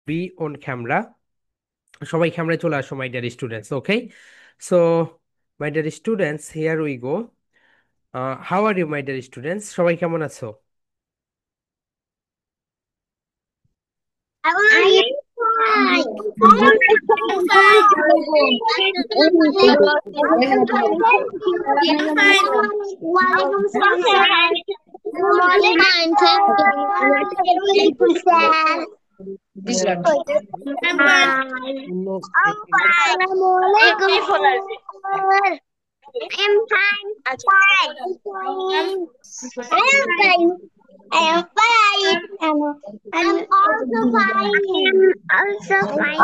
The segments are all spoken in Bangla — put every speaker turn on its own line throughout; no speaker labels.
B on camera. সবাই ক্যামেরায় চলে আসো my dear students. Okay, so my dear students, here we go. How are you my dear students? সবাই কেমন আছো?
How are you? Fine. I'm fine. Walaikum salam. Fine, thank you. I'm fine.
অন্য
I'm fine. Assalamualaikum. I'm fine. Fine. I'm fine. I am fine. I'm also fine. I'm also fine.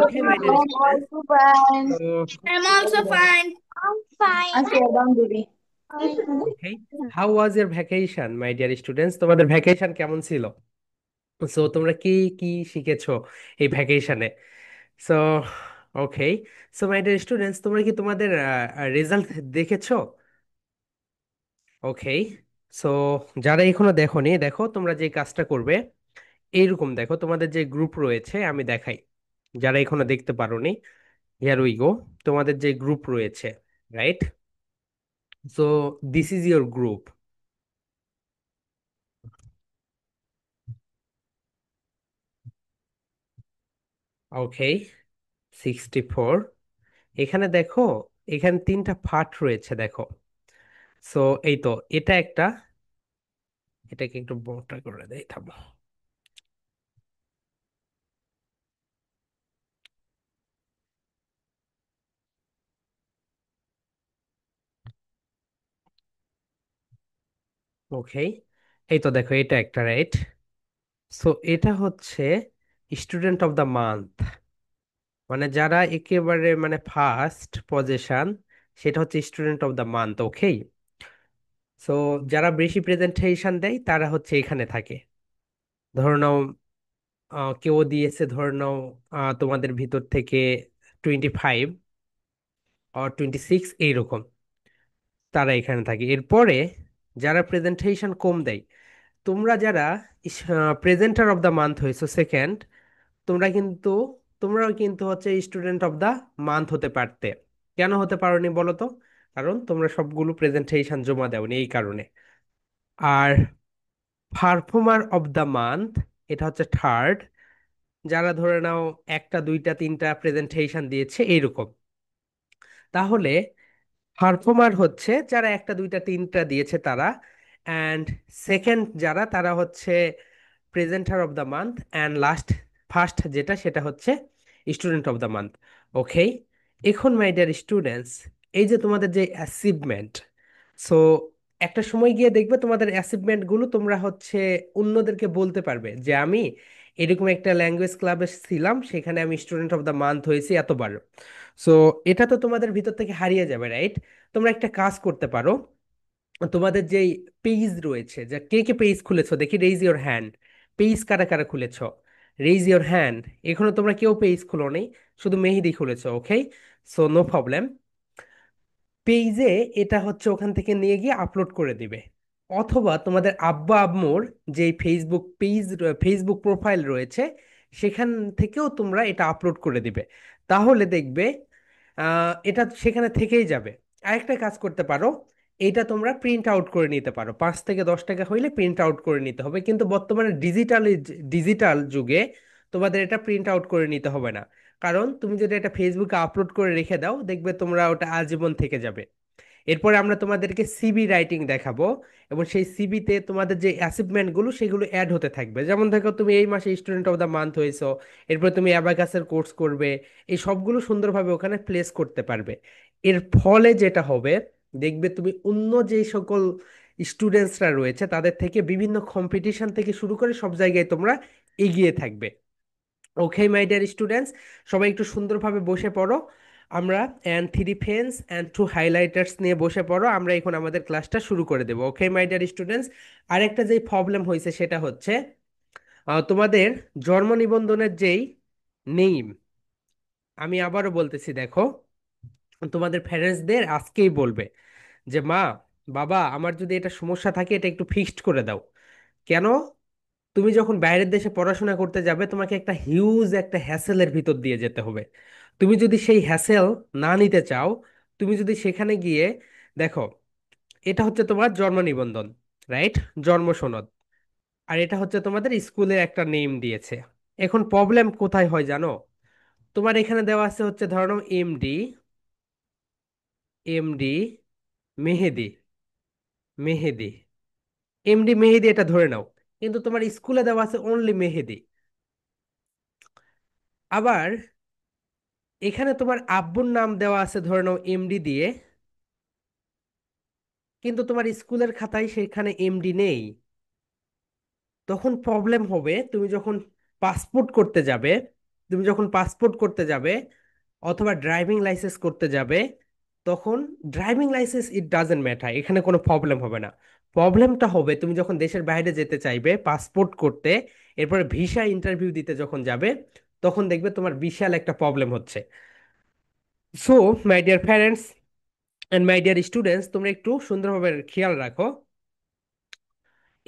Okay my dear
I'm
students,
also fine.
তো
I'm also fine. I'm fine.
Okay, how was your vacation my dear students? তোমাদের ভ্যাকেশন কেমন ছিল? সো তোমরা কি কি শিখেছো এই ভ্যাকেশনে? So okay, so my dear students, তোমরা কি তোমাদের রেজাল্ট দেখেছো? ওকে, সো যারা এখনো দেখোনি, দেখো তোমরা যে কাজটা করবে এইরকম। দেখো তোমাদের যে গ্রুপ রয়েছে, আমি দেখাই যারা এখনো দেখতে পারোনি। Here we go. তোমাদের যে গ্রুপ রয়েছে, right? So this is your group. Okay, 64। এখানে দেখো, এখানে তিনটা পার্ট রয়েছে দেখো। সো এই তো, এটা একটা, এটাকে একটু মোটা করে দেই, থামো। ওকে, এই তো দেখো, এটা একটা, রাইট? সো এটা হচ্ছে স্টুডেন্ট অফ দ্য মান্থ, মানে যারা একেবারে মানে ফার্স্ট পজিশন, সেটা হচ্ছে student of the month. Okay, so যারা বেশি প্রেজেন্টেশন দেয় তারা হচ্ছে এখানে থাকে। ধরে নাও কেউ দিয়েছে, ধরে নাও তোমাদের ভিতর থেকে 25 আর 26 এইরকম, তারা এখানে থাকে। এরপরে যারা প্রেজেন্টেশন কম দেয়, তোমরা যারা প্রেজেন্টার অফ দ্য মান্থ হয়েছো সেকেন্ড, তোমরা কিন্তু, তোমরাও কিন্তু হচ্ছে স্টুডেন্ট অফ দ্য মান্থ হতে পারতে। কেন হতে পারোনি বলো তো? কারণ তোমরা সবগুলো প্রেজেন্টেশন জমা দাওনি, এই কারণে। আর পারফর্মার অফ দ্য মান্থ, এটা হচ্ছে থার্ড, যারা ধরে নাও একটা দুইটা তিনটা প্রেজেন্টেশন দিয়েছে এইরকম। তাহলে পারফর্মার হচ্ছে যারা একটা দুইটা তিনটা দিয়েছে তারা, অ্যান্ড সেকেন্ড যারা, তারা হচ্ছে presenter of the month, and last first যেটা, সেটা হচ্ছে স্টুডেন্ট অফ দ্য মান্থ। ওকে, এখন মাই ডিয়ার স্টুডেন্টস, এই যে তোমাদের যে অ্যাচিভমেন্ট, সো একটা সময় গিয়ে দেখবে তোমাদের অ্যাচিভমেন্টগুলো তোমরা হচ্ছে অন্যদেরকে বলতে পারবে যে আমি এরকম একটা ল্যাঙ্গুয়েজ ক্লাবে ছিলাম, সেখানে আমি স্টুডেন্ট অফ দ্য মান্থ হয়েছি এতবার। সো এটা তো তোমাদের ভিতর থেকে হারিয়ে যাবে, রাইট? তোমরা একটা কাজ করতে পারো, তোমাদের যেই পেজ রয়েছে, যে কে কে পেজ খুলেছো দেখি, রেইজ ইওর হ্যান্ড। পেজ কারা কারা খুলেছো? Raise your hand. এখনো তোমরা কেউ পেজ খুলো নেই, শুধু মেহেদি খুলেছো। ওকে, সো নো প্রবলেম। পেজে এটা হচ্ছে ওখান থেকে নিয়ে গিয়ে আপলোড করে দিবে, অথবা তোমাদের আব্বা আম্মুর যে ফেসবুক পেজ, ফেসবুক প্রোফাইল রয়েছে, সেখান থেকেও তোমরা এটা আপলোড করে দিবে। তাহলে দেখবে এটা সেখানে থেকেই যাবে। আরেকটা কাজ করতে পারো, এটা তোমরা প্রিন্ট আউট করে নিতে পারো। 5 থেকে 10 টাকা হইলে প্রিন্ট আউট করে নিতে হবে, কিন্তু বর্তমানে ডিজিটাল যুগে তোমাদের এটা প্রিন্ট আউট করে নিতে হবে না। কারণ তুমি যদি এটা ফেসবুকে আপলোড করে রেখে দাও, দেখবে তোমরা ওটা আজীবন থেকে যাবে। এরপরে আমরা তোমাদেরকে সিবি রাইটিং দেখাবো, এবং সেই সিবিতে তোমাদের যে অ্যাচিভমেন্টগুলো সেগুলো অ্যাড হতে থাকবে। যেমন দেখো, তুমি এই মাসে স্টুডেন্ট অফ দ্য মান্থ হয়েছো, এরপর তুমি অ্যাবাকাসের কোর্স করবে, এই সবগুলো সুন্দরভাবে ওখানে প্লেস করতে পারবে। এর ফলে যেটা হবে, দেখবে তুমি অন্য যে সকল স্টুডেন্টসরা রয়েছে তাদের থেকে বিভিন্ন কম্পিটিশন থেকে শুরু করে সব জায়গায় তোমরা এগিয়ে থাকবে। ওকে মাই ডিয়ার স্টুডেন্টস, সবাই একটু সুন্দরভাবে বসে পড়ো। আমরা and three pens and two highlighters নিয়ে বসে পড়ো, আমরা এখন আমাদের ক্লাসটা শুরু করে দেবো। ওকে মাই ডিয়ার স্টুডেন্টস, আরেকটা যেই প্রবলেম হয়েছে সেটা হচ্ছে তোমাদের জন্ম নিবন্ধনের যেই নেম, আমি আবারও বলতেছি দেখো, তোমাদের প্যারেন্টসদের আজকেই বলবে যে মা, বাবা, আমার যদি এটা সমস্যা থাকে এটা একটু ফিক্সড করে দাও। কেন? তুমি যখন বাইরের দেশে পড়াশোনা করতে যাবে তোমাকে একটা হিউজ একটা হ্যাসেলের ভিতর দিয়ে যেতে হবে। তুমি যদি সেই হ্যাসেল না নিতে চাও, তুমি যদি সেখানে গিয়ে দেখো, এটা হচ্ছে তোমার জন্ম নিবন্ধন, রাইট? জন্ম সনদ। আর এটা হচ্ছে তোমাদের স্কুলের একটা নেম দিয়েছে। এখন প্রবলেম কোথায় হয় জানো? তোমার এখানে দেওয়া আছে হচ্ছে ধরো এমডি, এমডি মেহেদি, মেহেদি, এমডি মেহেদি এটা ধরে নাও। কিন্তু তোমার স্কুলে দেওয়া আছে অনলি মেহেদি। আবার এখানে তোমার আব্বুর নাম দেওয়া আছে ধরে নাও এমডি দিয়ে, কিন্তু তোমার স্কুলের খাতায় সেখানে এমডি নেই। তখন প্রবলেম হবে তুমি যখন পাসপোর্ট করতে যাবে, তুমি যখন পাসপোর্ট করতে যাবে অথবা ড্রাইভিং লাইসেন্স করতে যাবে, তখন driving licence it doesn't matter, এখানে কোনো প্রবলেম হবে না। প্রবলেমটা হবে তুমি যখন দেশের বাইরে যেতে চাইবে পাসপোর্ট করতে, এরপরে ভিসা ইন্টারভিউ দিতে যখন যাবে, তখন দেখবে তোমার বিশাল একটা প্রবলেম হচ্ছে। So my deer parents and my dear students, তোমরা একটু সুন্দরভাবে খেয়াল রাখো।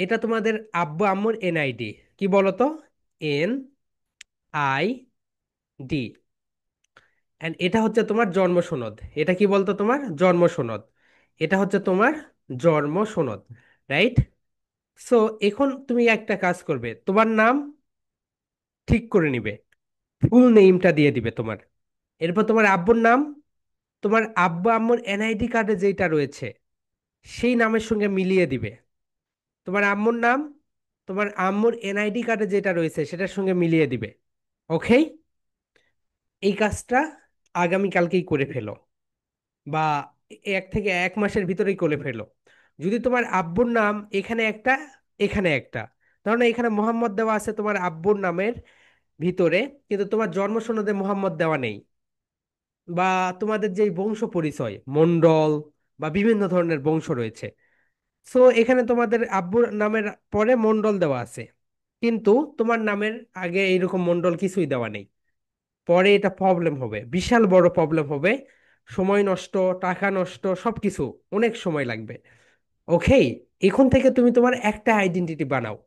এটা তোমাদের আব্বু আম্মুর এনআইডি। কি বলতো? NID। অ্যান্ড এটা হচ্ছে তোমার জন্ম সনদ। এটা কি বলতো? তোমার জন্ম সনদ। এটা হচ্ছে তোমার জন্ম সনদ, রাইট? সো এখন তুমি একটা কাজ করবে, তোমার নাম ঠিক করে নিবে, ফুল নেমটা দিয়ে দিবে তোমার। এরপর তোমার আব্বুর নাম, তোমার আব্বু আম্মুর এনআইডি কার্ডে যেটা রয়েছে সেই নামের সঙ্গে মিলিয়ে দিবে। তোমার আম্মুর নাম তোমার আম্মুর এনআইডি কার্ডে যেটা রয়েছে সেটার সঙ্গে মিলিয়ে দিবে। ওকে? এই কাজটা আগামীকালকেই করে ফেলো, বা 1 থেকে 1 মাসের ভিতরেই করে ফেলো। যদি তোমার আব্বুর নাম এখানে একটা, এখানে একটা, ধরো না এখানে মোহাম্মদ দেওয়া আছে তোমার আব্বুর নামের ভিতরে, কিন্তু তোমার জন্ম সনদে মোহাম্মদ দেওয়া নেই, বা তোমাদের যে বংশ পরিচয় মন্ডল বা বিভিন্ন ধরনের বংশ রয়েছে, সো এখানে তোমাদের আব্বুর নামের পরে মন্ডল দেওয়া আছে, কিন্তু তোমার নামের আগে এইরকম মন্ডল কিছুই দেওয়া নেই, পরে এটা প্রবলেম হবে, বিশাল বড় প্রবলেম হবে। সময় নষ্ট, টাকা নষ্ট, সবকিছু, অনেক সময় লাগবে। ওকে? এখন থেকে তুমি তোমার একটা আইডেন্টিটি বানাও।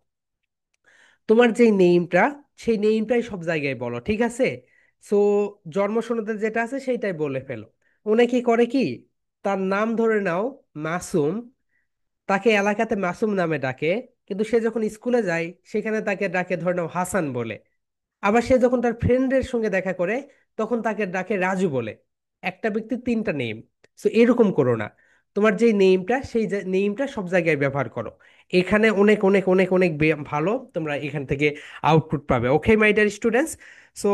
তোমার যে নেইমটা, সেই নেইমটাই সব জায়গায় বলো, ঠিক আছে? সো জন্ম সনদে যেটা আছে সেইটাই বলে ফেলো। অনেকে করে কি, তার নাম ধরে নাও মাসুম, তাকে এলাকাতে মাসুম নামে ডাকে, কিন্তু সে যখন স্কুলে যায় সেখানে তাকে ডাকে ধরে নাও হাসান বলে। আবার সে যখন তার ফ্রেন্ডের সঙ্গে দেখা করে তখন তাকে ডাকে রাজু বলে। একটা ব্যক্তির 3টা নেম। সো এরকম করো না। তোমার যে নেমটা সেই নেমটা সব জায়গায় ব্যবহার করো। এখানে অনেক অনেক অনেক অনেক ভালো তোমরা এখান থেকে আউটপুট পাবে। ওকে মাই ডিয়ার স্টুডেন্টস? সো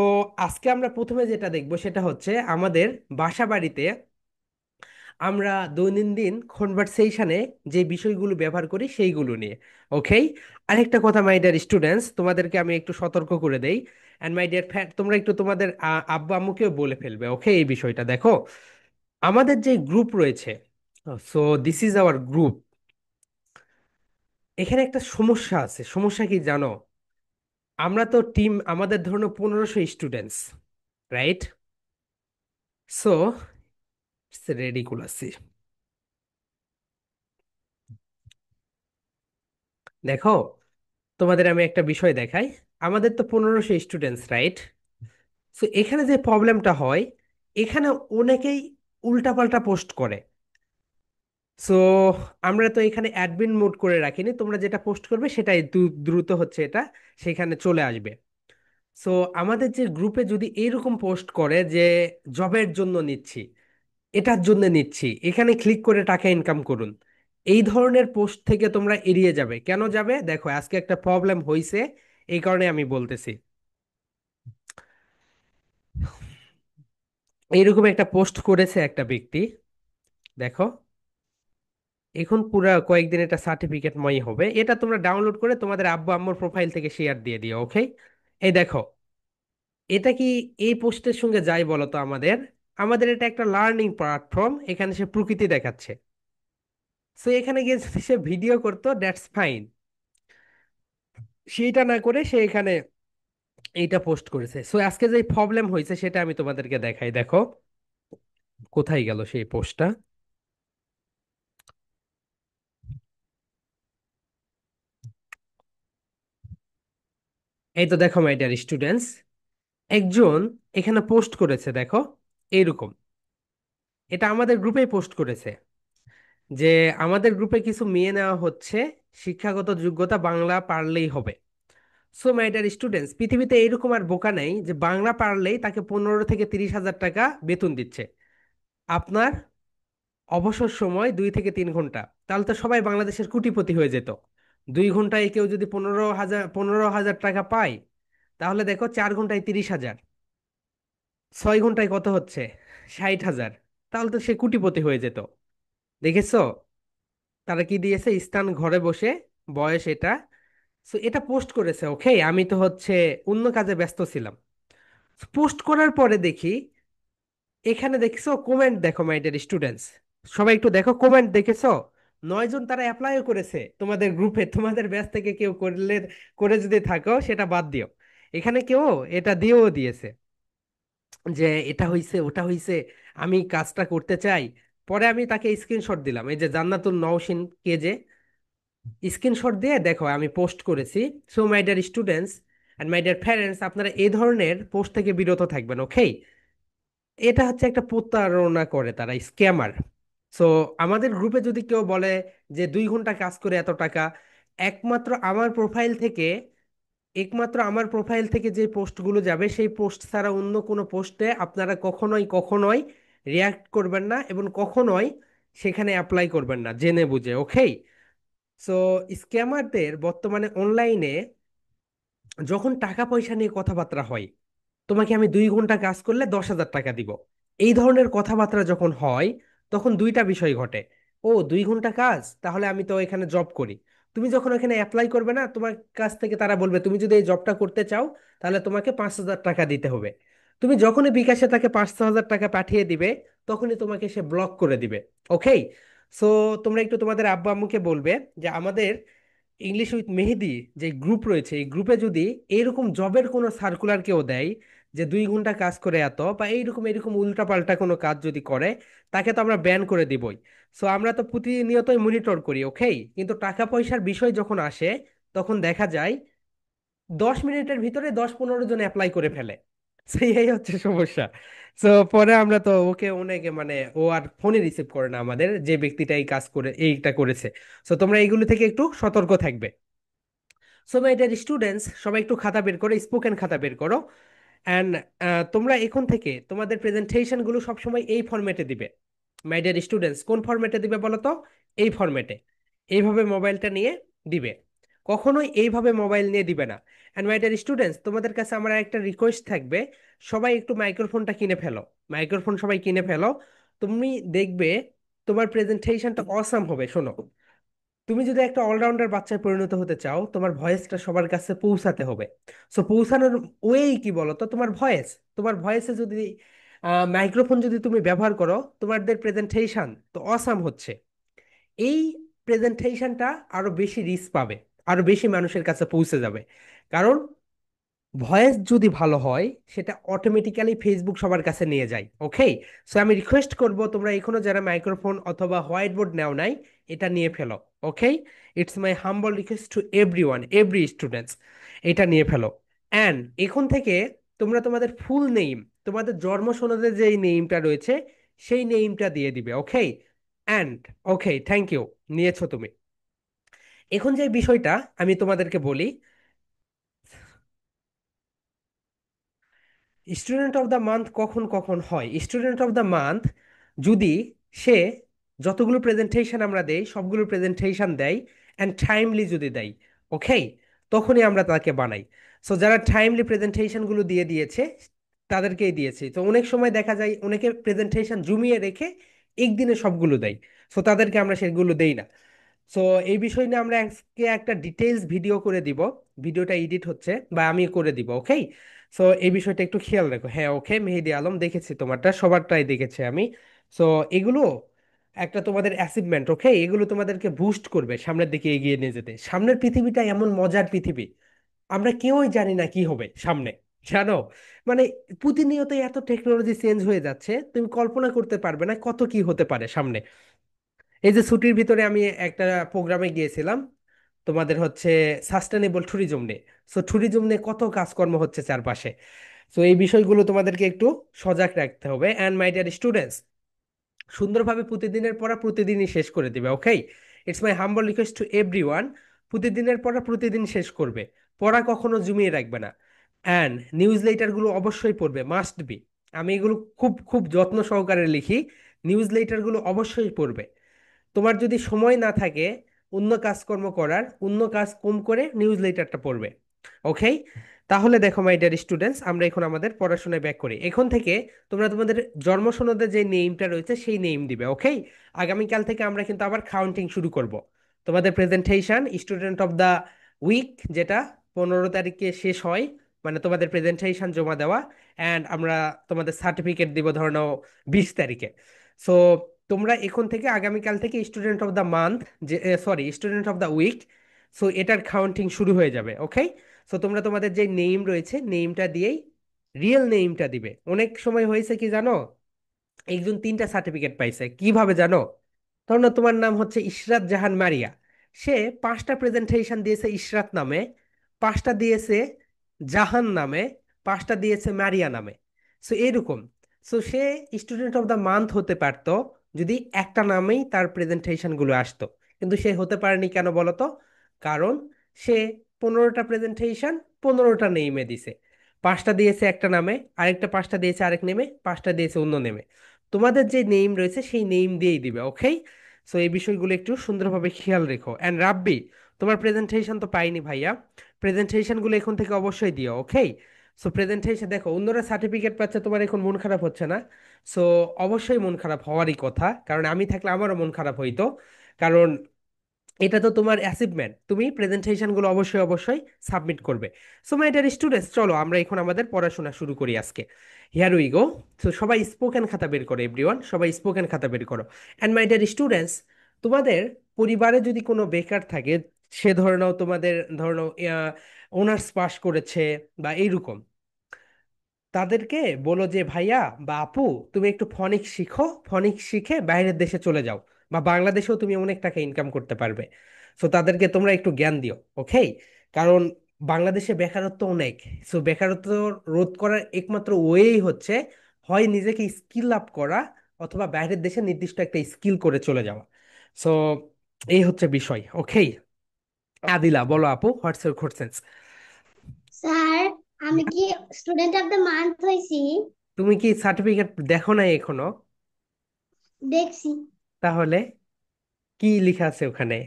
আজকে আমরা প্রথমে যেটা দেখবো সেটা হচ্ছে আমাদের বাসা বাড়িতে আমরা দৈনন্দিন কনভারসেশনে যে বিষয়গুলো ব্যবহার করি সেইগুলো নিয়ে। ওকে? আরেকটা কথা মাই ডিয়ার স্টুডেন্টস, তোমাদেরকে আমি একটু সতর্ক করে দেই, অ্যান্ড মাই ডিয়ার ফ্যাট, তোমরা একটু তোমাদের আব্বু আম্মুকেও বলে ফেলবে। ওকে? এই বিষয়টা দেখো, আমাদের যে গ্রুপ রয়েছে, so this is our group, এখানে একটা সমস্যা আছে। সমস্যা কি জানো? আমরা তো টিম, আমাদের ধরুন 1500 students, right? So it's ridiculous. দেখো, তোমাদের আমি একটা বিষয় দেখাই। আমাদের তো 1500 স্টুডেন্টস, রাইট? সো এখানে যে প্রবলেমটা হয়, এখানে অনেকেই উল্টাপাল্টা পোস্ট করে। সো আমরা তো এখানে অ্যাডমিন মোড করে রাখিনি, তোমরা যেটা পোস্ট করবে সেটাই দ্রুত হচ্ছে এটা সেখানে চলে আসবে। সো আমাদের যে গ্রুপে যদি এইরকম পোস্ট করে যে জবের জন্য নিচ্ছি, এটার জন্য নিচ্ছি, এখানে ক্লিক করে টাকা ইনকাম করুন, এই ধরনের পোস্ট থেকে তোমরা এড়িয়ে যাবে। কেন যাবে? দেখো আজকে একটা প্রবলেম হয়েছে, এই কারণে আমি বলতেছি। এইরকম একটা পোস্ট করেছে একটা ব্যক্তি, দেখো, এখন পুরা কয়েকদিন এটা সার্টিফিকেটময় হবে। এটা তোমরা ডাউনলোড করে তোমাদের আব্বু আম্মুর প্রোফাইল থেকে শেয়ার দিয়ে দিও। ওকে? এই দেখো, এটা কি এই পোস্টের সঙ্গে যাই বলো তো? আমাদের আমাদের এটা একটা লার্নিং প্ল্যাটফর্ম, এখানে সে প্রকৃতি দেখাচ্ছে। সো এখানে গিয়ে যদি সে ভিডিও করতো দ্যাটস ফাইন, সেইটা না করে সে এখানে এইটা পোস্ট করেছে। সো আজকে যে প্রবলেম হয়েছে সেটা আমি তোমাদেরকে দেখাই। দেখো কোথায় গেল সেই পোস্টটা। এই তো দেখো মাই ডিয়ার স্টুডেন্টস, একজন এখানে পোস্ট করেছে, দেখো এইরকম। এটা আমাদের গ্রুপেই পোস্ট করেছে যে আমাদের গ্রুপে কিছু মেয়ে নেওয়া হচ্ছে, শিক্ষাগত যোগ্যতা বাংলা পারলেই হবে। সো মাই ডিয়ার স্টুডেন্টস, পৃথিবীতে এইরকম আর বোকা নেই যে বাংলা পারলেই তাকে 15 থেকে 30 হাজার টাকা বেতন দিচ্ছে। আপনার অবসর সময় 2 থেকে 3 ঘন্টা, তাহলে তো সবাই বাংলাদেশের কোটিপতি হয়ে যেত। 2 ঘন্টায় কেউ যদি 15,000 টাকা পায়, তাহলে দেখো 4 ঘন্টায় 30 হাজার, 6 ঘন্টায় কত হচ্ছে? 60 হাজার। তাহলে তো সে কোটিপতি হয়ে যেত। দেখেছো তারা কি দিয়েছে? স্থান ঘরে বসে, বয়স এটা। সো এটা পোস্ট করেছে, ওকে। আমি তো অন্য কাজে ব্যস্ত ছিলাম। পোস্ট করার পরে দেখি এখানে, দেখছো কমেন্ট দেখো মাই ডিয়ার স্টুডেন্টস, সবাই একটু দেখো কমেন্ট, দেখেছো? 9 জন তারা অ্যাপ্লাইও করেছে তোমাদের গ্রুপে। তোমাদের ব্যাচ থেকে কেউ করলে, করে যদি থাকো সেটা বাদ দিও। এখানে কেউ এটা দিয়েও দিয়েছে যে এটা হইছে ওটা হইছে, আমি কাজটা করতে চাই। পরে আমি তাকে স্ক্রিনশট দিলাম, এই যে জান্নাতুল নওশিন, কে যে, স্ক্রিনশট দিয়ে দেখো আমি পোস্ট করেছি। So my dear students and my dear parents, আপনারা এই ধরনের পোস্ট থেকে বিরত থাকবেন, ওকে? এটা একটা প্রতারণা করে, তারা স্ক্যামার। সো আমাদের গ্রুপে যদি কেউ বলে যে 2 ঘন্টা কাজ করে এত টাকা, একমাত্র আমার প্রোফাইল থেকে একমাত্র আমার প্রোফাইল থেকে যে পোস্টগুলো যাবে সেই পোস্ট ছাড়া অন্য কোনো পোস্টে আপনারা কখনোই কখনোই রিয়াক্ট করবেন না, এবং কখনোই সেখানে অ্যাপ্লাই করবেন না জেনে বুঝে, ওকে? সো স্ক্যামারদের বর্তমানে অনলাইনে যখন টাকা পয়সা নিয়ে কথাবার্তা হয়, তোমাকে আমি 2 ঘন্টা কাজ করলে 10,000 টাকা দিব, এই ধরনের কথাবার্তা যখন হয়, তখন দুইটা বিষয় ঘটে। ও, 2 ঘন্টা কাজ, তাহলে আমি তো এখানে জব করি। তুমি যখন এখানে অ্যাপ্লাই করবে না, তোমার কাছ থেকে তারা বলবে তুমি যদি এই জবটা করতে চাও তাহলে তোমাকে 5,000 টাকা দিতে হবে। তুমি যখনই বিকাশে তাকে 5,000 টাকা পাঠিয়ে দিবে, তখনই তোমাকে সে ব্লক করে দিবে, ওকে? সো তোমরা একটু তোমাদের আব্বু আম্মুকে বলবে যে আমাদের ইংলিশ উইথ মেহেদি যে গ্রুপ রয়েছে, এই গ্রুপে যদি এরকম জবের কোনো সার্কুলার কেউ দেয় যে 2 ঘন্টা কাজ করে এত, বা এইরকম এরকম উল্টাপাল্টা কোনো কাজ যদি করে, তাকে তো আমরা ব্যান করে দিবই। সো আমরা তো প্রতিনিয়তই মনিটর করি, ওকে? কিন্তু টাকা পয়সার বিষয় যখন আসে, তখন দেখা যায় 10 মিনিটের ভিতরে 10-15 জন অ্যাপ্লাই করে ফেলে। সেই এই সমস্যা। সো পরে আমরা তো ওকে অনেকে, মানে ও আর ফোনে রিসিভ করে না আমাদের, যে ব্যক্তিটা এই কাজ করে এইটা করেছে। সো তোমরা এইগুলো থেকে একটু সতর্ক থাকবে। সো মাই ডিয়ার স্টুডেন্টস, সবাই একটু খাতা বের করো, স্পোকেন খাতা বের করো। অ্যান্ড তোমরা এখন থেকে তোমাদের প্রেজেন্টেশন গুলো সবসময় এই ফরম্যাটে দিবে। মাই ডিয়ার স্টুডেন্টস, কোন ফরম্যাটে দিবে বলো তো? এই ফরম্যাটে, এইভাবে মোবাইলটা নিয়ে দিবে। কখনোই এইভাবে মোবাইল নিয়ে দিবে না। অ্যান্ড মাই ডিয়ার স্টুডেন্টস, তোমাদের কাছে আমার একটা রিকোয়েস্ট থাকবে, সবাই একটু মাইক্রোফোনটা কিনে ফেলো। মাইক্রোফোন সবাই কিনে ফেলো। তুমি দেখবে তোমার প্রেজেন্টেশনটা অসাম হবে। শোনো, তুমি যদি একটা অলরাউন্ডার বাচ্চায় পরিণত হতে চাও, তোমার ভয়েসটা সবার কাছে পৌঁছাতে হবে। সো পৌঁছানোর ওয়েই কি বলো তো? তোমার ভয়েস। তোমার ভয়েসে যদি মাইক্রোফোন যদি তুমি ব্যবহার করো, তোমাদের প্রেজেন্টেশন তো অসাম হচ্ছে। এই প্রেজেন্টেশনটা আরো বেশি রিচ পাবে, আরো বেশি মানুষের কাছে পৌঁছে যাবে। কারণ ভয়েস যদি ভালো হয়, সেটা অটোমেটিক্যালি ফেসবুক সবার কাছে নিয়ে যায়, ওকে? সো আমি রিকোয়েস্ট করব, তোমরা এখনো যারা মাইক্রোফোন অথবা হোয়াইট বোর্ড নেও নাই, এটা নিয়ে ফেলো, okay? It's my humble request to everyone, every students, এটা নিয়ে ফেলো। অ্যান্ড এখন থেকে তোমরা তোমাদের ফুল নেম, তোমাদের জন্ম সনদের যে নেমটা রয়েছে, সেই নেমটা দিয়ে দিবে, ওকে? অ্যান্ড ওকে, থ্যাংক ইউ, নিয়েছো তুমি। এখন যে বিষয়টা আমি তোমাদেরকে বলি, স্টুডেন্ট অফ দ্য মান্থ কখন কখন হয়? স্টুডেন্ট অফ দ্য মান্থ যদি সে যতগুলো প্রেজেন্টেশন আমরা দেই সবগুলো প্রেজেন্টেশন দেয়, অ্যান্ড টাইমলি যদি দেয়, ওকে, তখনই আমরা তাকে বানাই। সো যারা টাইমলি প্রেজেন্টেশনগুলো দিয়ে দিয়েছে, তাদেরকেই দিয়েছি। তো অনেক সময় দেখা যায় অনেকে প্রেজেন্টেশন জমিয়ে রেখে একদিনে সবগুলো দেয়, সো তাদেরকে আমরা সেগুলো দেই না। সো এই বিষয় নিয়ে আমরা আজকে একটা ডিটেইলস ভিডিও করে দিব। ভিডিওটা এডিট হচ্ছে, বা আমি করে দিব, ওকে? সো এই বিষয়টা একটু খেয়াল রাখো। হ্যাঁ, ওকে মেহেদি আলম, দেখেছি তোমারটা, সবারটাই দেখেছি আমি। সো এগুলো একটা তোমাদের অ্যাচিভমেন্ট, ওকে? এগুলো তোমাদেরকে বুস্ট করবে সামনের দিকে এগিয়ে নিয়ে যেতে। সামনের পৃথিবীটা এমন মজার পৃথিবী, আমরা কেউই জানি না কি হবে সামনে, জানো? মানে প্রতিনিয়ত এত টেকনোলজি চেঞ্জ হয়ে যাচ্ছে, তুমি কল্পনা করতে পারবে না কত কি হতে পারে সামনে। এই যে ছুটির ভিতরে আমি একটা প্রোগ্রামে গিয়েছিলাম, তোমাদের হচ্ছে সাস্টেনেবল ট্যুরিজম নিয়ে। সো ট্যুরিজম নিয়ে কত কাজকর্ম হচ্ছে চারপাশে। সো এই বিষয়গুলো তোমাদেরকে একটু সজাগ রাখতে হবে। অ্যান্ড মাই ডিয়ার স্টুডেন্টস, সুন্দরভাবে প্রতিদিনের পড়া প্রতিদিনই শেষ করে দিবে, okay? It's my humble request to everyone, প্রতিদিনের পড়া প্রতিদিন শেষ করবে। পড়া কখনো জমিয়ে রাখবে না। অ্যান্ড নিউজ লেটারগুলো অবশ্যই পড়বে, মাস্ট বি। আমি এগুলো খুব খুব যত্ন সহকারে লিখি। নিউজ লেটারগুলো অবশ্যই পড়বে। তোমার যদি সময় না থাকে অন্য কাজকর্ম করার, অন্য কাজ কম করে নিউজ লেটারটা পড়বে, ওকে? তাহলে দেখো মাই ডিয়ার স্টুডেন্টস, আমরা এখন আমাদের পড়াশোনায় ব্যাক করি। এখন থেকে তোমরা তোমাদের জন্ম সনদে যে নেমটা রয়েছে সেই নেম দিবে, ওকে? আগামীকাল থেকে আমরা কিন্তু আবার কাউন্টিং শুরু করব। তোমাদের presentation student of the week, যেটা 15 তারিখে শেষ হয়, মানে তোমাদের প্রেজেন্টেশন জমা দেওয়া। অ্যান্ড আমরা তোমাদের সার্টিফিকেট দিব ধরে নাও 20 তারিখে। সো তোমরা এখন থেকে আগামীকাল থেকে স্টুডেন্ট অফ দ্য মান্থ, যে sorry student of the week, so এটার কাউন্টিং শুরু হয়ে যাবে, ওকে? সো তোমরা তোমাদের যে নেম রয়েছে নেমটা দিয়েই রিয়েল নেমটা দিবে। অনেক সময় হয়েছে কি জানো, একজন 3টা সার্টিফিকেট পাইছে, কিভাবে জানো? ধরো না, তোমার নাম হচ্ছে ইশরাত জাহান মারিয়া, সে 5টা প্রেজেন্টেশন দিয়েছে ইশরাত নামে, 5টা দিয়েছে জাহান নামে, 5টা দিয়েছে মারিয়া নামে। সো এইরকম। So say student of the month হতে পারতো যদি একটা নামেই তার প্রেজেন্টেশন গুলো আসতো। কিন্তু সে হতে পারেনি, কেন বলো তো? কারণ সে 15টা প্রেজেন্টেশন 15টা নেমে দিছে। 5টা দিয়েছে একটা নামে, আরেকটা 5টা দিয়েছে আরেক নেমে, 5টা দিয়েছে অন্য নেমে। তোমাদের যে নেম রয়েছে সেই নেম দিয়েই দিবে, ওকে? সো এই বিষয়গুলো একটু সুন্দরভাবে খেয়াল রেখো। অ্যান্ড রাব্বি, তোমার প্রেজেন্টেশন তো পাইনি ভাইয়া, প্রেজেন্টেশনগুলো এখন থেকে অবশ্যই দিও, ওকে? সো প্রেজেন্টেশন দেখো, অন্যরা সার্টিফিকেট পাচ্ছে, তোমার এখন মন খারাপ হচ্ছে না? সো অবশ্যই মন খারাপ হওয়ারই কথা, কারণ আমি থাকলে আমারও মন খারাপ হইতো। কারণ এটা তো তোমার অ্যাচিভমেন্ট, তুমি প্রেজেন্টেশন গুলো অবশ্যই অবশ্যই সাবমিট করবে। সো মাই ডিয়ার স্টুডেন্টস, চলো আমরা এখন আমাদের পড়াশোনা শুরু করি আজকে। Here we go. সো সবাই স্পোকেন খাতা বের করো, এভরিওয়ান সবাই স্পোকেন খাতা বের করো। অ্যান্ড মাই ডিয়ার স্টুডেন্টস, তোমাদের পরিবারে যদি কোনো বেকার থাকে, সে ধরে নাও তোমাদের, ধরে নাও অনার্স পাশ করেছে বা এইরকম, তাদেরকে বলো যে ভাইয়া বা আপু, তুমি একটু ফনিক্স শিখো, ফনিক্স শিখে বাইরের দেশে চলে যাও, বা বাংলাদেশেও তুমি অনেক টাকা ইনকাম করতে পারবে। সো তাদেরকে তোমরা একটু জ্ঞান দিও, ওকে? কারণ বাংলাদেশে বেকারত্ব অনেক। সো বেকারত্ব রোধ করার একমাত্র ওয়েই হচ্ছে হয় নিজেকে স্কিল আপ করা, অথবা বাইরের দেশে নির্দিষ্ট একটা স্কিল করে চলে যাওয়া। সো এই হচ্ছে বিষয়, ওকে? আদিলা বলো আপু, হোয়াটস ইউর কোশ্চেন?
স্যার, আমি কি স্টুডেন্ট অফ দ্য মান্থ হয়েছি?
তুমি কি সার্টিফিকেট দেখো নাই এখনো?
দেখছি।
তাহলে কি লেখা আছে ওখানে?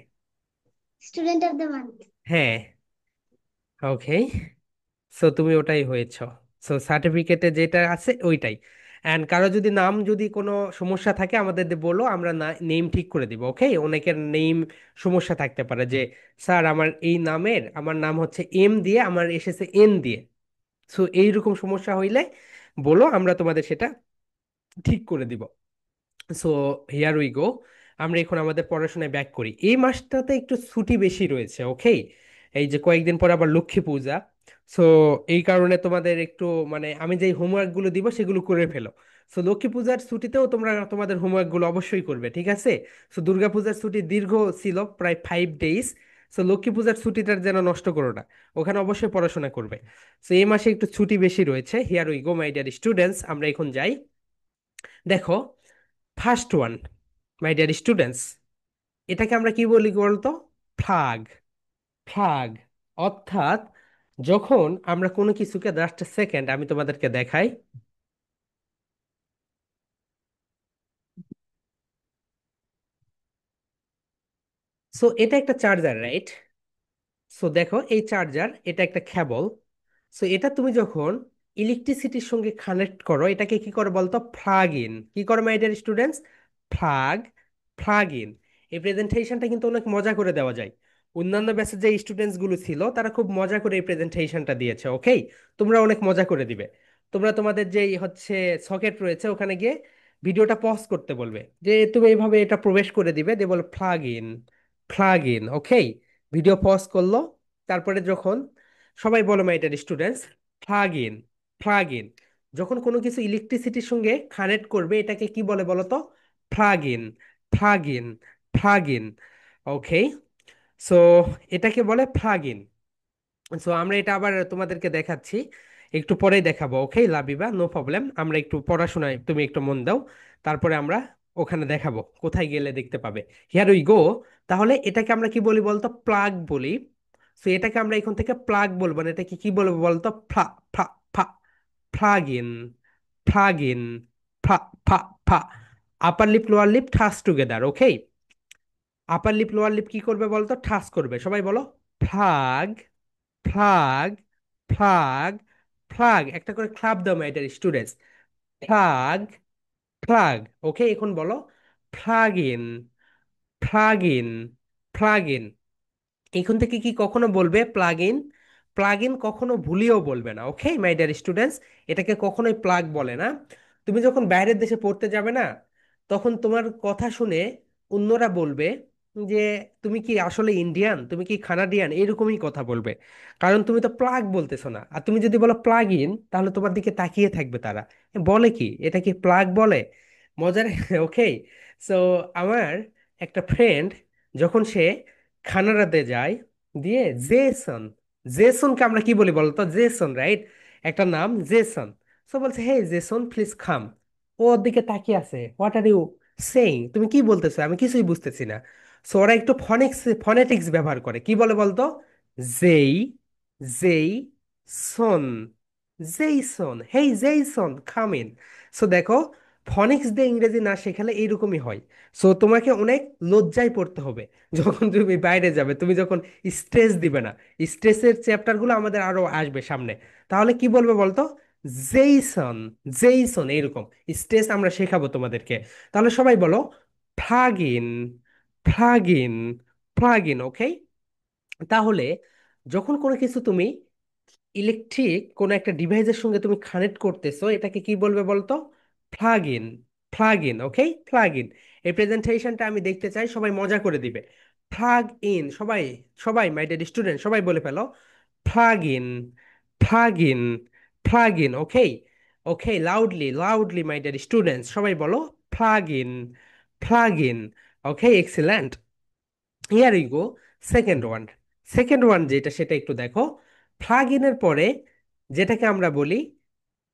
Student of the month.
হ্যাঁ, ওকে। সো তুমি ওটাই হয়েছো। সো সার্টিফিকেটে যেটা আছে ওইটাই। অ্যান্ড কারো যদি নাম, যদি কোনো সমস্যা থাকে আমাদের বলো, আমরা নেম ঠিক করে দিব, ওকে? অনেকের নেম সমস্যা থাকতে পারে যে স্যার আমার এই নামের, আমার নাম হচ্ছে এম দিয়ে, আমার এসেছে এন দিয়ে। সো এইরকম সমস্যা হইলে বলো, আমরা তোমাদের সেটা ঠিক করে দিব। সো হিয়ার উই গো। আমরা এখন আমাদের পড়াশোনায় ব্যাক করি। এই মাসটাতে একটু ছুটি বেশি রয়েছে, ওকে? এই যে কয়েকদিন পর আবার লক্ষ্মী পূজা। সো এই কারণে তোমাদের একটু, মানে আমি যেই হোমওয়ার্ক গুলো দিব সেগুলো করে ফেলো। সো লক্ষ্মী পূজার ছুটিতেও তোমরা তোমাদের হোমওয়ার্ক গুলো অবশ্যই করবে, ঠিক আছে? সো দুর্গা পূজার ছুটি দীর্ঘ ছিল, প্রায় 5 ডেজ। সো লক্ষ্মী পূজার ছুটিটার যেন নষ্ট করো না, ওখানে অবশ্যই পড়াশোনা করবে। সো এই মাসে একটু ছুটি বেশি রয়েছে। Here we go my dear students, আমরা এখন যাই। দেখো, ফার্স্ট ওয়ান, মাই ডিয়ার স্টুডেন্টস, এটাকে আমরা কি বলি বলতো? ফ্লাগ। ফ্লাগ অর্থাৎ যখন আমরা কোনো কিছুকে, জাস্ট সেকেন্ড আমি তোমাদেরকে দেখাই। সো এটা একটা চার্জার, রাইট? সো দেখো, এই চার্জার, এটা একটা কেবল। সো এটা তুমি যখন ইলেকট্রিসিটির সঙ্গে কানেক্ট করো, এটাকে কি করে বলতো? Plug in. কি করো মাই dear students? Plug, plug in. এই প্রেজেন্টেশনটা কিন্তু অনেক মজা করে দেওয়া যায়। অন্যান্য ব্যাচের যে স্টুডেন্টস গুলো ছিল তারা খুব মজা করে এই প্রেজেন্টেশনটা দিয়েছে, ওকে? তোমরা অনেক মজা করে দিবে। তোমরা তোমাদের যেই হচ্ছে সকেট রয়েছে ওখানে গিয়ে ভিডিওটা পজ করতে বলবে, যে তুমি এইভাবে এটা প্রবেশ করে দিবে, দিয়ে বলো plug in, plug in, okay? Video pause করলো। তারপরে যখন সবাই বলো my dear students, plug in, plug in. যখন কোনো কিছু ইলেকট্রিসিটির সঙ্গে কানেক্ট করবে এটাকে কি বলে বলো তো? Plug in, plug in, plug in, okay? So এটাকে বলে প্লাগ ইন। সো আমরা এটা আবার তোমাদেরকে দেখাচ্ছি, একটু পরেই দেখাবো। ওকে লাবিবা, নো প্রবলেম, আমরা একটু পড়াশোনায় তুমি একটু মন দাও, তারপরে আমরা ওখানে দেখাবো, কোথায় গেলে দেখতে পাবে। হিয়ার উই গো। তাহলে এটাকে আমরা কি বলি বলতো, প্লাগ বলি। সো এটাকে আমরা এখন থেকে প্লাগ বলবো না, এটাকে কি বলবো বলতো, ফ্লা ফ্লা ফা, প্লাগ ইন, প্লাগ ইন, ফা ফা ফা। আপার lip lower lip touch together, ওকে। আপার লিপ লোয়ার লিপ কি করবে বলতো, ঠাস করবে। সবাই বলো, ফ্লাগ, ফ্লাগ, ফ্লাগ, ফ্লাগ। একটা করে ক্লাপ দাও my dear students. Plug, plug. Okay, এখন বলো plug in, plug in, plug in. এখন থেকে কি কখনো বলবে প্লাগ ইন? প্লাগ ইন কখনো ভুলিয়েও বলবে না, ওকে মাই ডিয়ার স্টুডেন্টস। এটাকে কখনোই প্লাগ বলে না। তুমি যখন বাইরের দেশে পড়তে যাবে না, তখন তোমার কথা শুনে অন্যরা বলবে যে তুমি কি আসলে ইন্ডিয়ান, তুমি কি কানাডিয়ান, এরকমই কথা বলবে। কারণ তুমি তো প্লাগ বলতেছো না। আর তুমি যদি বলো প্লাগ ইন, তাহলে তোমার দিকে তাকিয়ে থাকবে তারা। বলে কি, এটা কি প্লাগ বলে? মজার। ওকে। সো আমার একটা ফ্রেন্ড, যখন সে কানাডাতে যায়, দিয়ে জেসন, জেসনকে আমরা কি বলি বলতো, জেসন, রাইট? একটা নাম জেসন। সো বলছে, হে জেসন প্লিজ খাম। ও ওর দিকে তাকিয়ে আছে, হোয়াট আর ইউ সেইং, তুমি কি বলতেছো, আমি কিছুই বুঝতেছি না। সো ওরা একটু ফনেটিক্স ব্যবহার করে, কি বলে বলতো, জেই, জেই সন, জেইসন, হেই জেইসন কাম ইন। সো দেখো, ফনিক্স দিয়ে ইংরেজি না শেখালে এইরকমই হয়। সো তোমাকে অনেক লজ্জায় পড়তে হবে যখন তুমি বাইরে যাবে, তুমি যখন স্ট্রেস দিবে না। স্ট্রেসের চ্যাপ্টারগুলো আমাদের আরো আসবে সামনে। তাহলে কি বলবে বলতো, জেইসন, জেইসন, এইরকম স্ট্রেস আমরা শেখাবো তোমাদেরকে। তাহলে সবাই বলো, plug in, plug in, plug in, okay. তাহলে যখন কোনো কিছু তুমি ইলেকট্রিক কোনো একটা ডিভাইসের সঙ্গে তুমি কানেক্ট করতেছো, এটাকে কি বলবে বলতো, plug in, plug in, okay, plug in. এই প্রেজেন্টেশনটা আমি দেখতে চাই, সবাই মজা করে দিবে। প্লাগ ইন, সবাই, সবাই মাই ডিয়ার স্টুডেন্ট, সবাই বলে ফেলো, plug in, plug in, plug in, okay. Okay, loudly, loudly my dear students, সবাই বলো, plug in, plug in. Okay, excellent. Here you go. Second one, second one যেটা, সেটা একটু দেখো। প্লাগ ইনের পরে যেটাকে আমরা বলি,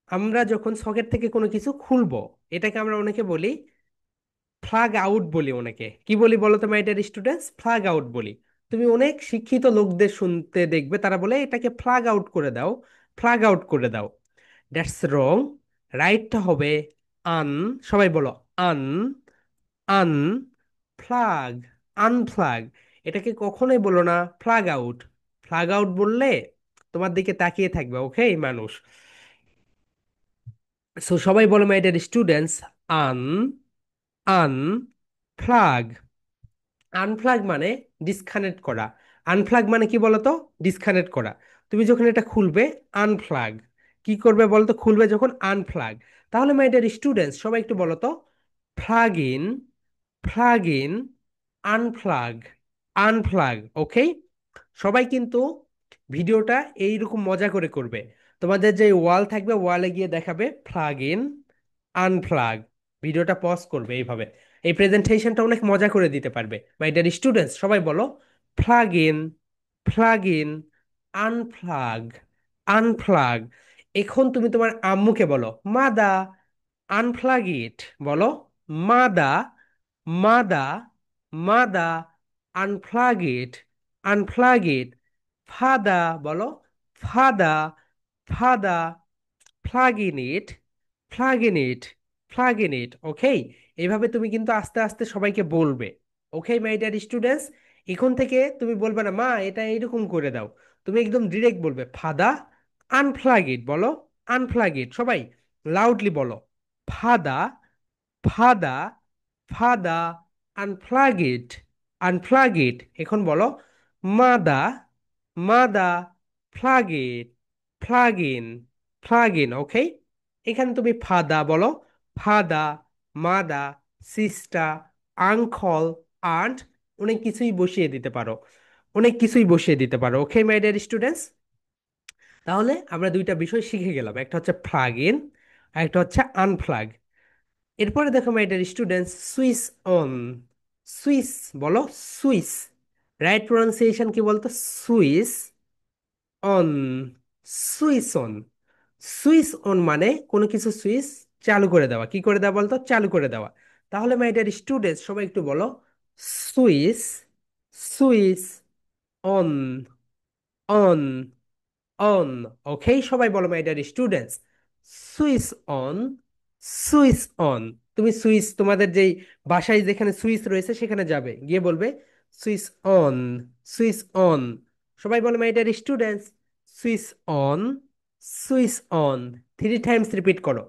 আমরা যখন সকেট থেকে কোনো কিছু খুলবো, এটাকে আমরা অনেকে বলি ফ্লাগ আউট বলি। অনেকে কি বলি বলো তো মাই ডিয়ার স্টুডেন্টস, ফ্লাগ আউট বলি। তুমি অনেক শিক্ষিত লোকদের শুনতে দেখবে, তারা বলে এটাকে ফ্লাগ আউট করে দাও, ফ্লাগ আউট করে দাও। দ্যাটস রং। রাইটটা হবে আন। সবাই বলো, আন, আন ফ্লাগ, আনফ্লাগ। এটাকে কখনোই বলো না ফ্লাগ আউট। ফ্লাগ আউট বললে তোমার দিকে তাকিয়ে থাকবে, ওকে মানুষ। সো সবাই বলো my dear students, un, unplug. Unplug মানে ডিসকানেক্ট করা। আনফ্লাগ মানে কি বলতো, ডিসকানেক্ট করা। তুমি যখন এটা খুলবে, আনফ্লাগ। কি করবে বলতো, খুলবে যখন, আনফ্লাগ। তাহলে মাই ডিয়ার স্টুডেন্টস, সবাই একটু বলো তো, plug in, plug in, unplug, unplug, okay. সবাই কিন্তু ভিডিওটা এইরকম মজা করে করবে। তোমাদের যে ওয়াল থাকবে, ওয়ালে গিয়ে দেখাবে প্লাগ ইন, আনপ্লাগ। ভিডিওটা পজ করবে এইভাবে। এই প্রেজেন্টেশনটা অনেক মজা করে দিতে পারবে মাই ডিয়ার স্টুডেন্টস, সবাই বলো, plug in, plug in, unplug, unplug. এখন তুমি তোমার আম্মুকে বলো, মাদা, আনপ্লাগ ইট, বলো, মাদা, মাদা, মাদা, unplug it, unplug it. Father, বলো, father, father, plug in it, plug in it, plug in it, okay. এইভাবে তুমি কিন্তু আস্তে আস্তে সবাইকে বলবে, ওকে মাই ডিয়ার স্টুডেন্টস। এখন থেকে তুমি বলবে না মা এটা এইরকম করে দাও, তুমি একদম ডিরেক্ট বলবে, ফাদা, আনপ্লাগ ইট, বলো, আনপ্লাগ ইট, সবাই লাউডলি বলো, ফাদা, ফাদা, ফাদা, আনপ্লাগ ইট, আনপ্লাগ ইট। এখন বলো, mother, mother, plug it, plug in, plug in, okay. এখানে তুমি ফাদা বলো, ফাদা, মাদা, সিস্টা, আঙ্কল, আন্ট, অনেক কিছুই বসিয়ে দিতে পারো, অনেক কিছুই বসিয়ে দিতে পারো, ওকে মাই ডিয়ার স্টুডেন্টস। তাহলে আমরা দুইটা বিষয় শিখে গেলাম, একটা হচ্ছে প্লাগ ইন, আর একটা হচ্ছে আনপ্লাগ। এরপরে দেখো মাই dear students, switch on, switch বলো, সুইচ, রাইট প্রনাউন্সিয়েশন কি বলতো? Switch on, switch on. Switch on মানে কোনো কিছু সুইচ চালু করে দেওয়া। কি করে দেওয়া বলতো? চালু করে দেওয়া। তাহলে মাই ডিয়ার স্টুডেন্টস, সবাই একটু বলো, switch, switch on, on, on. Okay, সবাই বলো my dear students, switch on, switch on. তুমি সুইচ, তোমাদের যেই বাসায় যেখানে সুইচ রয়েছে সেখানে যাবে, গিয়ে বলবে সুইচ অন, সুইচ অন। সবাই বলো my dear students, switch on, switch on. 3 times repeat করো,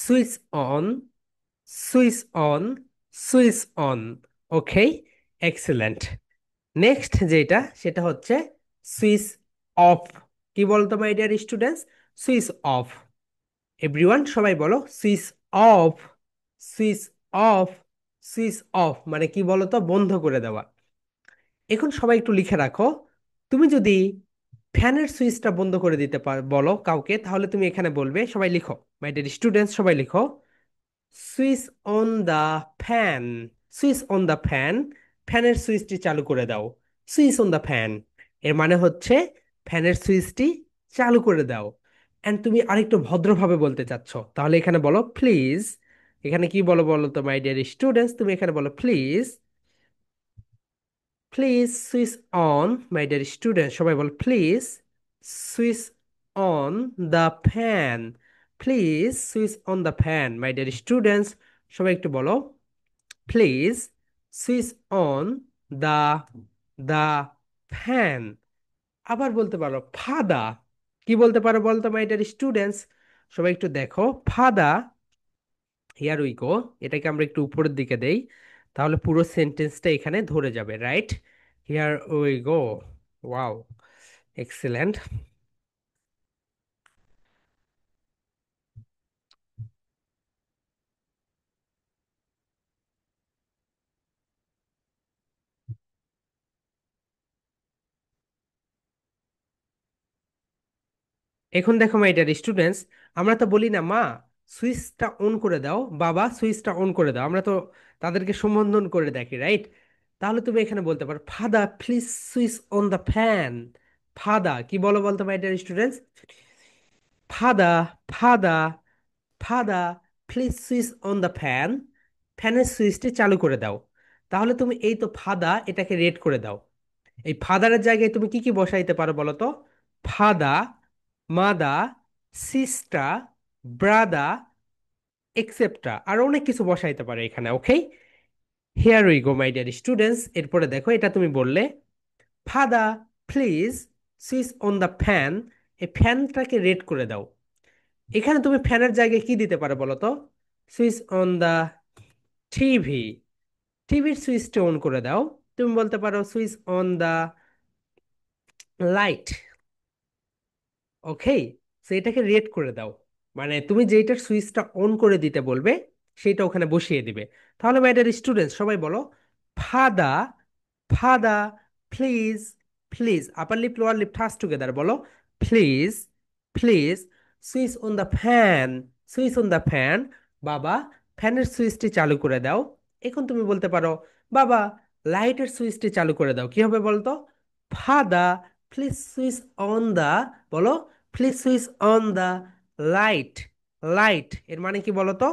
switch on, switch on, switch on. Okay, excellent. Next যেটা সেটা হচ্ছে সুইচ অফ। কি বলতো my dear students? Switch off. Everyone সবাই বলো, switch off, switch off, switch off মানে কি বলতো? বন্ধ করে দেওয়া। এখন সবাই একটু লিখে রাখো, তুমি যদি ফ্যানের সুইচটা বন্ধ করে দিতে বলো কাউকে, তাহলে তুমি এখানে বলবে, সবাই লিখো মাই ডিয়ার স্টুডেন্টস, সবাই লিখো, switch on the fan, switch on the fan, ফ্যানের সুইচটি চালু করে দাও। সুইচ অন দ্য ফ্যান এর মানে হচ্ছে ফ্যানের সুইচটি চালু করে দাও। এন্ড তুমি আরেকটু ভদ্রভাবে বলতে চাচ্ছ, তাহলে এখানে বলো প্লিজ। এখানে কি বলো বলো তো মাই ডিয়ার স্টুডেন্টস? তুমি এখানে বলো please, please switch on. My dear student সবাই বলো please switch on the fan, please switch on the fan. My dear students সবাই একটু বলো, please switch on the the fan. আবার বলতে পারো ফাদা। কি বলতে পারো বলতো মাই ডিয়ার স্টুডেন্টস? সবাই একটু দেখো, ফাদা, হিয়ার উই গো। এটাকে আমরা একটু উপরের দিকে দেই, তাহলে পুরো সেন্টেন্সটা এখানে ধরে যাবে, right? Here we go. Wow, excellent. এখন দেখো মাই ডিয়ার স্টুডেন্টস, আমরা তো বলি না মা সুইচটা অন করে দাও, বাবা সুইচটা অন করে দাও, আমরা তো তাদেরকে সম্বোধন করে দেখি, রাইট? তাহলে তুমি এখানে বলতে পারো father please switch on the fan. Father কি বলো বলতো my dear students? Father, father, father please switch on the fan, ফ্যানের সুইচটি চালু করে দাও। তাহলে তুমি এই তো ফাদা, এটাকে রেড করে দাও। এই ফাদারের জায়গায় তুমি কি কি বসাইতে পারো বলো তো? ফাদা, মাদা, সিস্টা, ব্রাদা, এক্সেপ্ট্রা, আর অনেক কিছু বসাইতে পারো এখানে। Okay, here we go my dear students. এরপরে দেখো, এটা তুমি বললে father please switch on the fan, এই ফ্যানটাকে রেড করে দাও। এখানে তুমি ফ্যানের জায়গায় কি দিতে পারো বলো তো? সুইচ অন দ্য টিভি, টিভির সুইচটা অন করে দাও। তুমি বলতে পারো switch on the light. Okay, so এটাকে রেড করে দাও, মানে তুমি যেটার সুইচটা অন করে দিতে বলবে সেটা ওখানে বসিয়ে দিবে। তাহলে মাই ডিয়ার স্টুডেন্টস সবাই বলো, father, father please, please upper lip lower lip touch together বলো, please, please switch on the fan, switch on the fan. বাবা ফ্যানের সুইচটি চালু করে দাও। এখন তুমি বলতে পারো, বাবা লাইটের সুইচটি চালু করে দাও। কি হবে বলতো? ফাদা প্লিজ সুইচ অন দা, বলো please switch on the light. Light এর মানে কি বলো তো?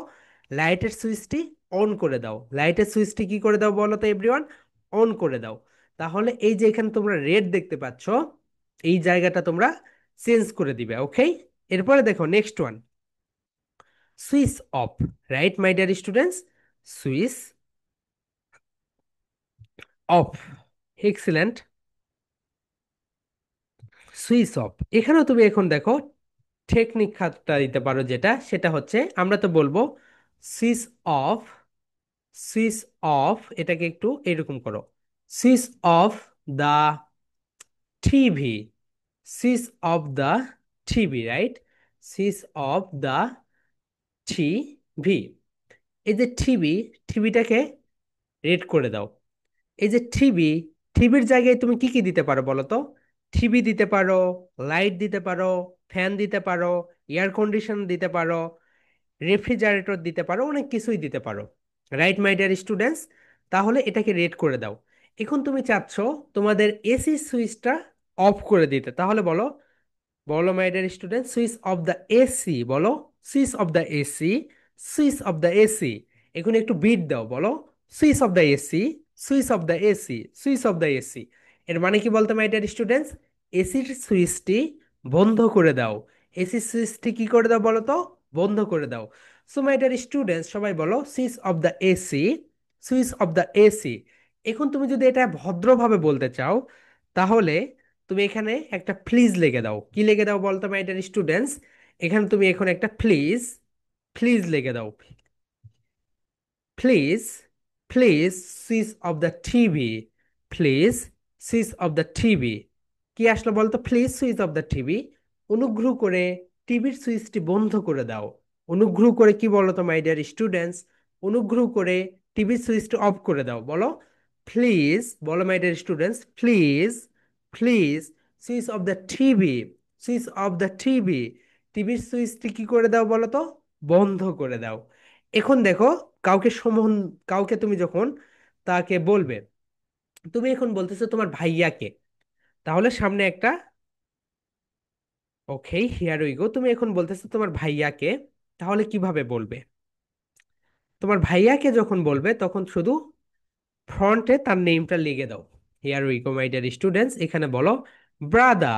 লাইটের সুইচটি অন করে দাও। লাইটের সুইচটি কি করে দাও বলো তো এভরিওয়ান? অন করে দাও। তাহলে এই যে এখানে তোমরা রেড দেখতে পাচ্ছ, এই জায়গাটা তোমরা চেঞ্জ করে দিবে। ওকে, এরপরে দেখো next one, switch off. Right my dear students, switch of, excellent. Switch off, এখানেও তুমি এখন দেখো টেকনিক খাতটা দিতে পারো, যেটা সেটা হচ্ছে আমরা তো বলবো সুইচ অফ, সুইচ অফ, এটাকে একটু এরকম করো, switch off the TV, switch off the TV, right? Switch off the TV. এই যে টিভি, টিভিটাকে রেড করে দাও। এই যে টিভি, টিভির জায়গায় তুমি কি কি দিতে পারো বলো তো? টিভি দিতে পারো, লাইট দিতে পারো, ফ্যান দিতে পারো, এয়ার কন্ডিশন দিতে পারো, রেফ্রিজারেটর দিতে পারো, অনেক কিছুই দিতে পারো, রাইট মাই ডিয়ার স্টুডেন্টস? তাহলে এটাকে রেড করে দাও। এখন তুমি চাচ্ছ তোমাদের এসি সুইচটা অফ করে দিতে, তাহলে বলো, বলো my dear student, switch off the AC, বলো, switch off the AC, switch off the AC. এখন একটু বিট দাও, বলো, switch off the AC, switch off the AC, switch off the AC. এর মানে কি বলতো মাই ডিয়ার স্টুডেন্টস? এসির সুইচটি বন্ধ করে দাও। এসি সুইচটি কি করে দাও বলো তো? বন্ধ করে দাও। সো মাই ডিয়ার স্টুডেন্টস, সবাই বলো, switch off the AC, switch off the AC. এখন তুমি যদি এটা ভদ্রভাবে বলতে চাও, তাহলে তুমি এখানে একটা প্লিজ লিখে দাও। কি লিখে দাও বলতো মাই ডিয়ার স্টুডেন্টস? এখানে তুমি এখন একটা প্লিজ, প্লিজ লিখে দাও। Please, please switch off the TV, please switch off the TV. কি আসলো বলতো? Please switch off the TV, অনুগ্রহ করে টিভির সুইচটি বন্ধ করে দাও। অনুগ্রহ করে কি বলো তো মাই ডিয়ার স্টুডেন্টস? অনুগ্রহ করে টিভির সুইচটি অফ করে দাও, বলো। প্লিজ, বলো my dear students, please, please switch off the TV, switch off the TV, টিভির সুইচটি কি করে দাও বলো তো? বন্ধ করে দাও। এখন দেখো, কাউকে কাউকে তুমি যখন তাকে বলবে, তুমি এখন বলতেছো তোমার ভাইয়াকে, তাহলে সামনে একটা, ওকে হিয়ার উই গো, তুমি এখন বলতেছো তোমার ভাইয়াকে, তাহলে কিভাবে বলবে? তোমার ভাইয়াকে যখন বলবে তখন শুধু ফ্রন্টে তার নেমটা লিখে দাও। Here we go my dear students, এখানে বলো, brother,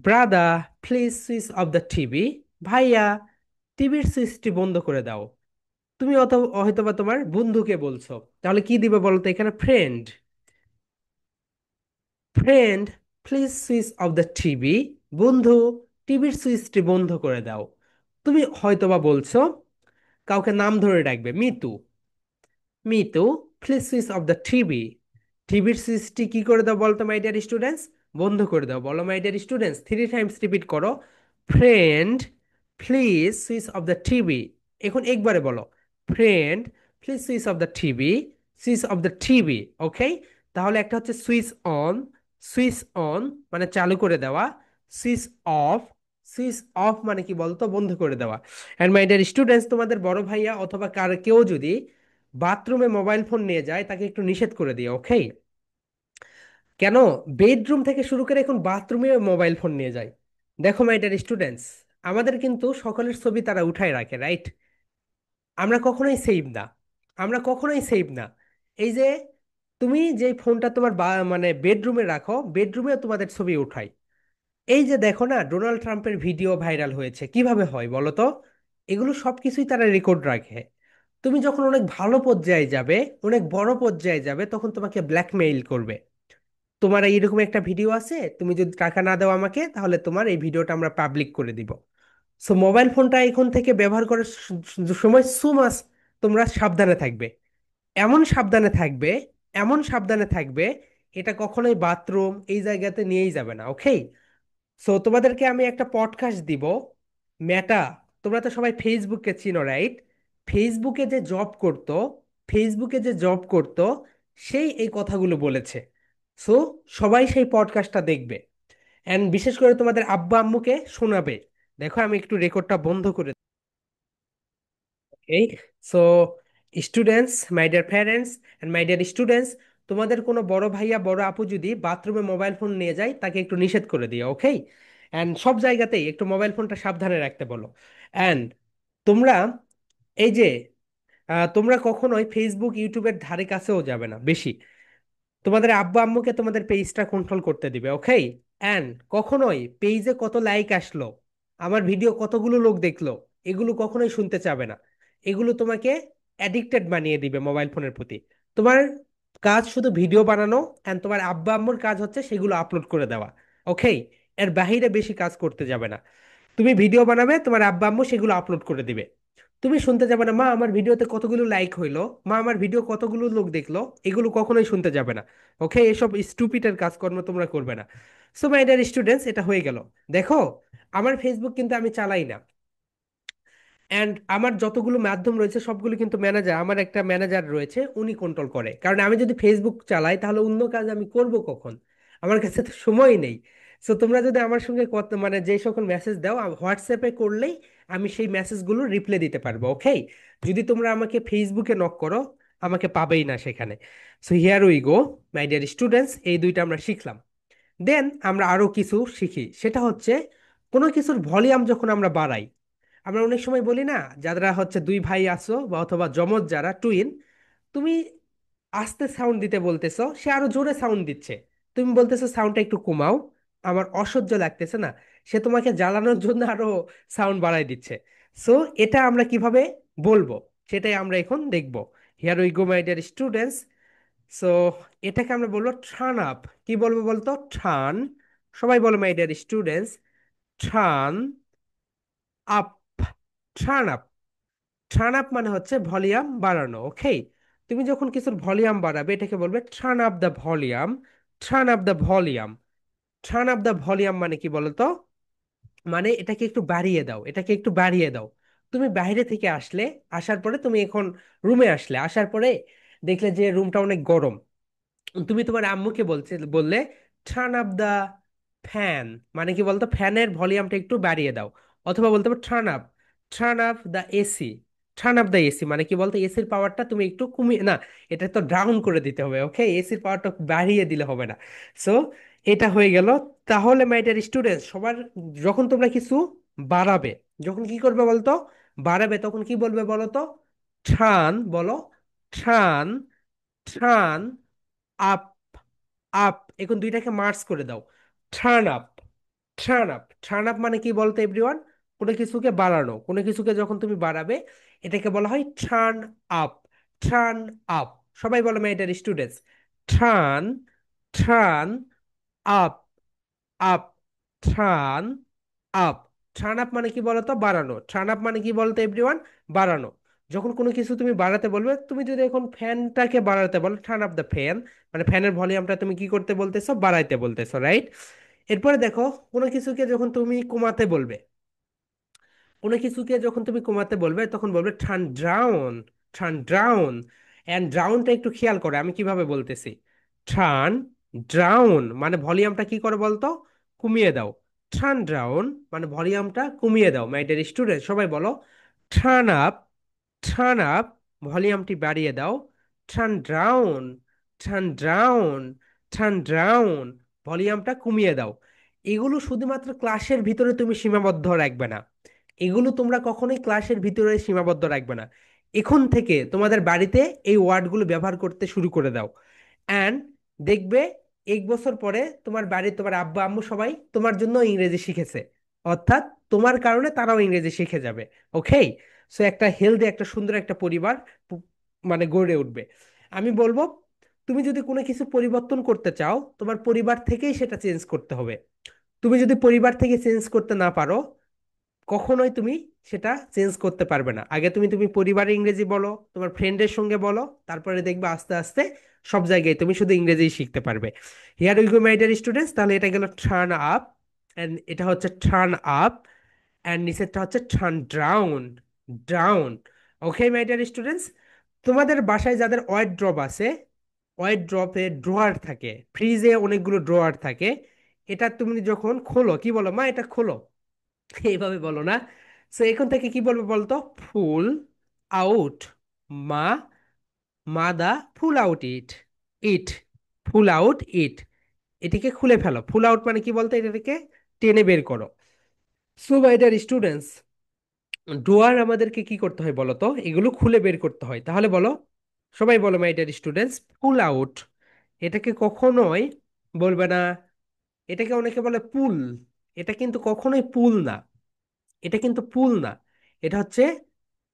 brother please switch off the TV, ভাইয়া টিভির সুইচটি বন্ধ করে দাও। তুমি অত হয়তোবা তোমার বন্ধুকে বলছো, তাহলে কি দিবে বলো তো এখানে? Friend, friend please switch off the TV, বন্ধু টিভির সুইচটি বন্ধ করে দাও। তুমি হয়তোবা বলছো, কাউকে নাম ধরে ডাকবে, Mitu, Mitu please switch off the TV, টিভির সুইচটি কি করে দাও বলতো মাই ডিয়ার স্টুডেন্টস? বন্ধ করে দাও। বলো my dear students, 3 times repeat করো, friend please switch off the TV. এখন একবারে বলো, friend please switch off the TV, switch off the TV. Okay, তাহলে একটা হচ্ছে সুইচ অন, সুইচ অন মানে চালু করে দেওয়া, সুইচ অফ, সুইচ অফ মানে কি বলতো? বন্ধ করে দেওয়া। অ্যান্ড মাই ডিয়ার স্টুডেন্টস, তোমাদের বড় ভাইয়া অথবা কার কেউ যদি বাথরুমে মোবাইল ফোন নিয়ে যায়, তাকে একটু নিষেধ করে দিও, ওকে? কেন? বেডরুম থেকে শুরু করে এখন বাথরুমে মোবাইল ফোন নিয়ে যায়। দেখো মাই ডিয়ার স্টুডেন্টস, আমাদের কিন্তু সকলের ছবি তারা উঠায় রাখে, রাইট? আমরা কখনোই সেভ না, আমরা কখনোই সেভ না। এই যে তুমি যে ফোনটা তোমার মানে বেডরুমে রাখো, বেডরুমেও তোমাদের ছবি উঠায়। এই যে দেখো না, ডোনাল্ড ট্রাম্পের ভিডিও ভাইরাল হয়েছে, কিভাবে হয় বলো তো? এগুলো সবকিছুই তারা রেকর্ড রাখে। তুমি যখন অনেক ভালো পর্যায়ে যাবে, অনেক বড় পর্যায়ে যাবে, তখন তোমাকে ব্ল্যাকমেইল করবে। তোমার এইরকম একটা ভিডিও আছে, তুমি যদি টাকা না দাও আমাকে, তাহলে তোমার এই ভিডিওটা আমরা পাবলিক করে দিব। সো মোবাইল ফোনটা এখন থেকে ব্যবহার করার সময় সুমাস তোমরা সাবধানে থাকবে। এমন সাবধানে থাকবে, এমন সাবধানে থাকবে, এটা কখনোই বাথরুম এই জায়গাতে নিয়েই যাবে না, ওকে? সো তোমাদেরকে আমি একটা পডকাস্ট দিব, মেটা, তোমরা তো সবাই ফেসবুককে চিনো, রাইট? ফেসবুকে যে জব করতো, ফেসবুকে যে জব করতো, সেই এই কথাগুলো বলেছে। সো সবাই সেই পডকাস্টটা দেখবে, অ্যান্ড বিশেষ করে তোমাদের আব্বা আম্মুকে শোনাবে। দেখো আমি একটু রেকর্ডটা বন্ধ করে, এই, so students, my dear parents and my dear students, তোমাদের কোনো বড় ভাইয়া বড় আপু যদি বাথরুমে মোবাইল ফোন নিয়ে যায়, তাকে একটু নিষেধ করে দিও, ওকে? অ্যান্ড সব জায়গাতেই একটু মোবাইল ফোনটা সাবধানে রাখতে বলো। অ্যান্ড তোমরা এই যে তোমরা কখনোই ফেসবুক ইউটিউবের ধারে কাছেও যাবে না বেশি। তোমাদের আব্বু আম্মুকে তোমাদের পেজটা কন্ট্রোল করতে দিবে, ওকে? অ্যান্ড কখনোই পেজে কত লাইক আসলো, আমার ভিডিও কতগুলো লোক দেখলো, এগুলো কখনোই শুনতে চাবে না। এগুলো তোমাকে অ্যাডিক্টেড বানিয়ে দিবে মোবাইল ফোনের প্রতি। তোমার কাজ শুধু ভিডিও বানানো, অ্যান্ড তোমার আব্বা আম্মুর কাজ হচ্ছে সেগুলো আপলোড করে দেওয়া, ওকে? এর বাহিরে বেশি কাজ করতে যাবে না। তুমি ভিডিও বানাবে, তোমার আব্বা আম্মু সেগুলো আপলোড করে দিবে। তুমি শুনতে যাবে না, মা আমার ভিডিওতে কতগুলো লাইক হইলো, মা আমার ভিডিও কতগুলো লোক দেখলো, এগুলো কখনোই শুনতে যাবে না, ওকে? এসব স্টুপিটের কাজকর্ম তোমরা করবে না। সো মাই ডিয়ার স্টুডেন্টস, এটা হয়ে গেল। দেখো, আমার ফেসবুক কিন্তু আমি চালাই না, অ্যান্ড আমার যতগুলো মাধ্যম রয়েছে সবগুলো কিন্তু ম্যানেজার, আমার একটা ম্যানেজার রয়েছে, উনি কন্ট্রোল করে। কারণ আমি যদি ফেসবুক চালাই, তাহলে অন্য কাজ আমি করব কখন? আমার কাছে তো সময় নেই। সো তোমরা যদি আমার সঙ্গে কত মানে যে সকল মেসেজ দাও, হোয়াটসঅ্যাপে করলেই আমি সেই মেসেজগুলো রিপ্লাই দিতে পারবো, ওকে? যদি তোমরা আমাকে ফেসবুকে নক করো, আমাকে পাবেই না সেখানে। So here we go, my dear students, এই দুইটা আমরা শিখলাম। দেন আমরা আরো কিছু শিখি, সেটা হচ্ছে কোনো কিছুর ভলিউম যখন আমরা বাড়াই, আমরা অনেক সময় বলি না, যারা হচ্ছে দুই ভাই আছো বা অথবা যমজ যারা টুইন, তুমি আস্তে সাউন্ড দিতে বলতেছো, সে আরো জোরে সাউন্ড দিচ্ছে, তুমি বলতেছো সাউন্ডটা একটু কমাও, আমার অসহ্য লাগতেছে না, সে তোমাকে জ্বালানোর জন্য আরো সাউন্ড বাড়াই দিচ্ছে। সো এটা আমরা কিভাবে বলবো, সেটাই আমরা এখন দেখবো। Here we go my dear students. So এটাকে আমরা বলবো টার্ন আপ। কি বলবো বলতো? টার্ন। সবাই বলো my dear students, turn up. Turn up. Turn up মানে হচ্ছে ভলিউম বাড়ানো, ওকে? তুমি যখন কিছুর ভলিউম বাড়াবে এটাকে বলবে turn up the volume. Turn up the volume. Turn up the volume মানে কি বলতো? মানে এটাকে একটু বাড়িয়ে দাও, এটাকে একটু বাড়িয়ে দাও। তুমি বাইরে থেকে আসলে, আসার পরে তুমি এখন রুমে আসলে, আসার পরে দেখলে যে রুমটা অনেক গরম, তুমি তোমার আম্মুকে বললে টার্ন আপ দা ফ্যান। মানে কি বলতো? ফ্যানের ভলিউমটা একটু বাড়িয়ে দাও। অথবা বলতে পারো turn up the AC. Turn up the AC মানে কি বলতো? এসির পাওয়ারটা তুমি একটু কমিয়ে না, এটা তো ডাউন করে দিতে হবে, ওকে? এসির পাওয়ারটা বাড়িয়ে দিলে হবে না। সো এটা হয়ে গেল। তাহলে মাই ডিয়ার স্টুডেন্ট, সবার যখন তোমরা কিছু বাড়াবে, যখন কি করবে বলতো? বাড়াবে, তখন কি বলবে বলো তো? টার্ন বলো, টার্ন, টার্ন আপ। আপ, এখন দুইটাকে মার্চ করে দাও। Turn up. Turn up. Turn up মানে কি বলতো এভরিওয়ান? কোনো কিছুকে বাড়ানো, কোনো কিছুকে যখন তুমি বাড়াবে এটাকে বলা হয় টার্ন আপ। Turn up. সবাই বলো মেয়েটার students, turn, turn up, up, turn up. Turn up মানে কি বলতো? বাড়ানো। টার্ন আপ মানে কি বলতো এভরিওয়ান? বাড়ানো। যখন কোনো কিছু তুমি বাড়াতে বলবে, তুমি যদি এখন ফ্যানটাকে বাড়াতে বলো, টার্ন আপ দ্য ফ্যান, মানে ফ্যানের ভলিউমটা তুমি কি করতে বলতেছো? বাড়াইতে বলতেছো, রাইট? এরপরে দেখো, কোনো কিছুকে যখন তুমি কমাতে বলবে, কোনো কিছুকে যখন তুমি কমাতে বলবে তখন বলবে turn down. Turn down. And ডাউনটা একটু খেয়াল করে আমি কিভাবে বলতেছি। টার্ন ডাউন মানে ভলিউমটা কি করে বলতো? কমিয়ে দাও। টার্ন ডাউন মানে ভলিউমটা কমিয়ে দাও। মাই ডিয়ার স্টুডেন্ট, সবাই বলো টার্ন আপ। টার্ন আপ, ভলিউমটি বাড়িয়ে দাও। Turn down. Turn down. Turn down, ভলিউমটা কমিয়ে দাও। এগুলো শুধুমাত্র ক্লাসের ভিতরে তুমি সীমাবদ্ধ রাখবে না, এগুলো তোমরা কখনোই ক্লাসের ভিতরে সীমাবদ্ধ রাখবে না। এখন থেকে তোমাদের বাড়িতে এই ওয়ার্ডগুলো ব্যবহার করতে শুরু করে দাও। অ্যান্ড দেখবে 1 বছর পরে তোমার বাড়ির তোমার আব্বু আম্মু সবাই তোমার জন্য ইংরেজি শিখেছে, অর্থাৎ তোমার কারণে তারাও ইংরেজি শিখে যাবে। ওকে? সো একটা হেলদি, একটা সুন্দর একটা পরিবার পু- মানে গড়ে উঠবে। আমি বলবো, তুমি যদি কোনো কিছু পরিবর্তন করতে চাও, তোমার পরিবার থেকেই সেটা চেঞ্জ করতে হবে। তুমি যদি পরিবার থেকে চেঞ্জ করতে না পারো, কখনোই তুমি সেটা চেঞ্জ করতে পারবে না। আগে তুমি তুমি পরিবারে ইংরেজি বলো, তোমার ফ্রেন্ডের সঙ্গে বলো, তারপরে দেখবে আস্তে আস্তে সব জায়গায় তুমি শুধু ইংরেজি শিখতে পারবে। Here we go my dear students, তাহলে এটা গেল টার্ন আপ, এন্ড এটা হচ্ছে টার্ন আপ, এন্ড নিচেরটা হচ্ছে turn down. Down. Okay my dear students, তোমাদের বাসায় যাদের ওয়াইড ড্রপ আছে, ওয়াইড ড্রপে ড্রয়ার থাকে, ফ্রিজে অনেকগুলো ড্রয়ার থাকে, এটা তুমি যখন খোলো কি বলো? মা এটা খোলো। এইভাবে বলো না। সো এখন থেকে কি বলবো বলতো? ফুল আউট। মা, মাদা ফুল আউট ইট। ইট, ফুল আউট ইট, এটিকে খুলে ফেলো। ফুল আউট মানে কি বলতো? এটাকে টেনে বের করো। সো মাই ডিয়ার স্টুডেন্টস, ডোয়ার আমাদেরকে কি করতে হয় বলো তো? এগুলো খুলে বের করতে হয়। তাহলে বলো, সবাই বলো my dear students, pool out. এটাকে কখনোই বলবে না, এটাকে অনেকে বলে পুল, এটা কিন্তু কখনোই পুল না। এটা কিন্তু পুল না, এটা হচ্ছে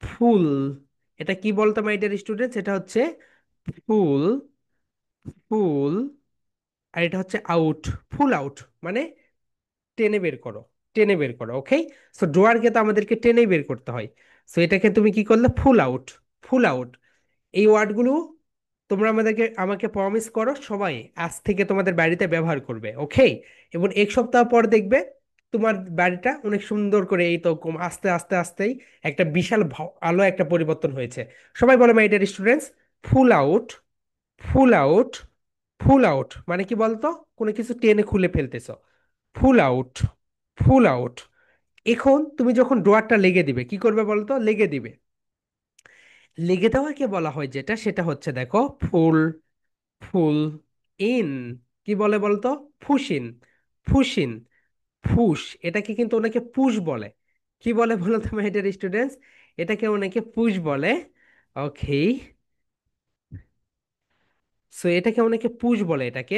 ফুল। এটা কি বলতো মাই ডিয়ার স্টুডেন্টস? এটা হচ্ছে ফুল, ফুল। আর এটা হচ্ছে আউট। ফুল আউট মানে টেনে বের করো, টেনে বের করো, ওকে? সো ড্রয়ারকে তো আমাদেরকে টেনেই বের করতে হয়। সো এটাকে তুমি কি করলে? ফুল আউট। Pull out. এই ওয়ার্ডগুলো তোমরা আমাকে প্রমিস করো সবাই আজ থেকে তোমাদের বাড়িতে ব্যবহার করবে, ওকে? এবং 1 সপ্তাহ পর দেখবে তোমার বাড়িটা অনেক সুন্দর করে, এই তো আস্তে আস্তে আস্তেই একটা বিশাল আলো একটা পরিবর্তন হয়েছে। সবাই বলো my dear students, full out. Pull out. Pull out মানে কি বলতো? কোনো কিছু টেনে খুলে ফেলতেছো। ফুল আউট। Pull out. এখন তুমি যখন ডোয়ারটা লেগে দিবে কি করবে বলতো? লেগে দিবে। লেগে দেওয়াকে বলা হয় যেটা, সেটা হচ্ছে দেখো ফুল, ফুল ইন, কি বলে বলতো? ফুসিন, ফুসিন, ফুস, এটাকে কিন্তু অনেকে পুশ বলে। কি বলে বলো তো মাই ডিয়ার স্টুডেন্টস? এটাকে অনেকে পুশ বলে। ওকে, সো এটাকে অনেকে পুশ বলে এটাকে।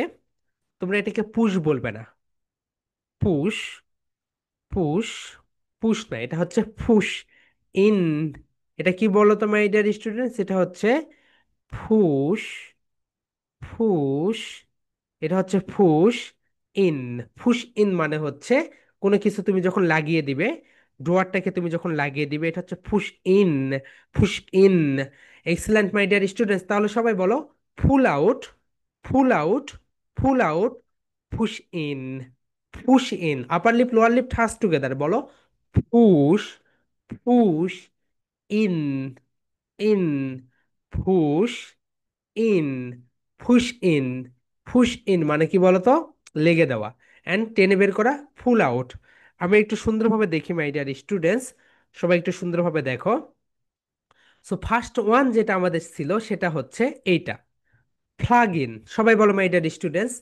তোমরা এটাকে পুশ বলবে না। পুশ, পুশ, পুশ না, এটা হচ্ছে ফুস ইন। এটা কি বলো তো মাই ডিয়ার স্টুডেন্টস? এটা হচ্ছে ফুস, ফুস, এটা হচ্ছে ফুস ইন। ফুস ইন মানে হচ্ছে কোনো কিছু তুমি যখন লাগিয়ে দিবে, ডোয়ারটাকে তুমি যখন লাগিয়ে দিবে, এটা হচ্ছে push in, push in. Excellent my dear students, তাহলে সবাই বলো pull out, pull out, pull out, push in, push in. Upper lip lower lip touch together বলো, push, push in, in, push in, push in, push in মানে কি বলতো? লেগে দেওয়া। অ্যান্ড টেনে বের করা, ফুল আউট। আমি একটু সুন্দরভাবে দেখি মাই ডিয়ার স্টুডেন্টস, সবাই একটু সুন্দরভাবে দেখো। সো ফার্স্ট ওয়ান যেটা আমাদের ছিল সেটা হচ্ছে এইটা, প্লাগ ইন। সবাই বলো my dear students,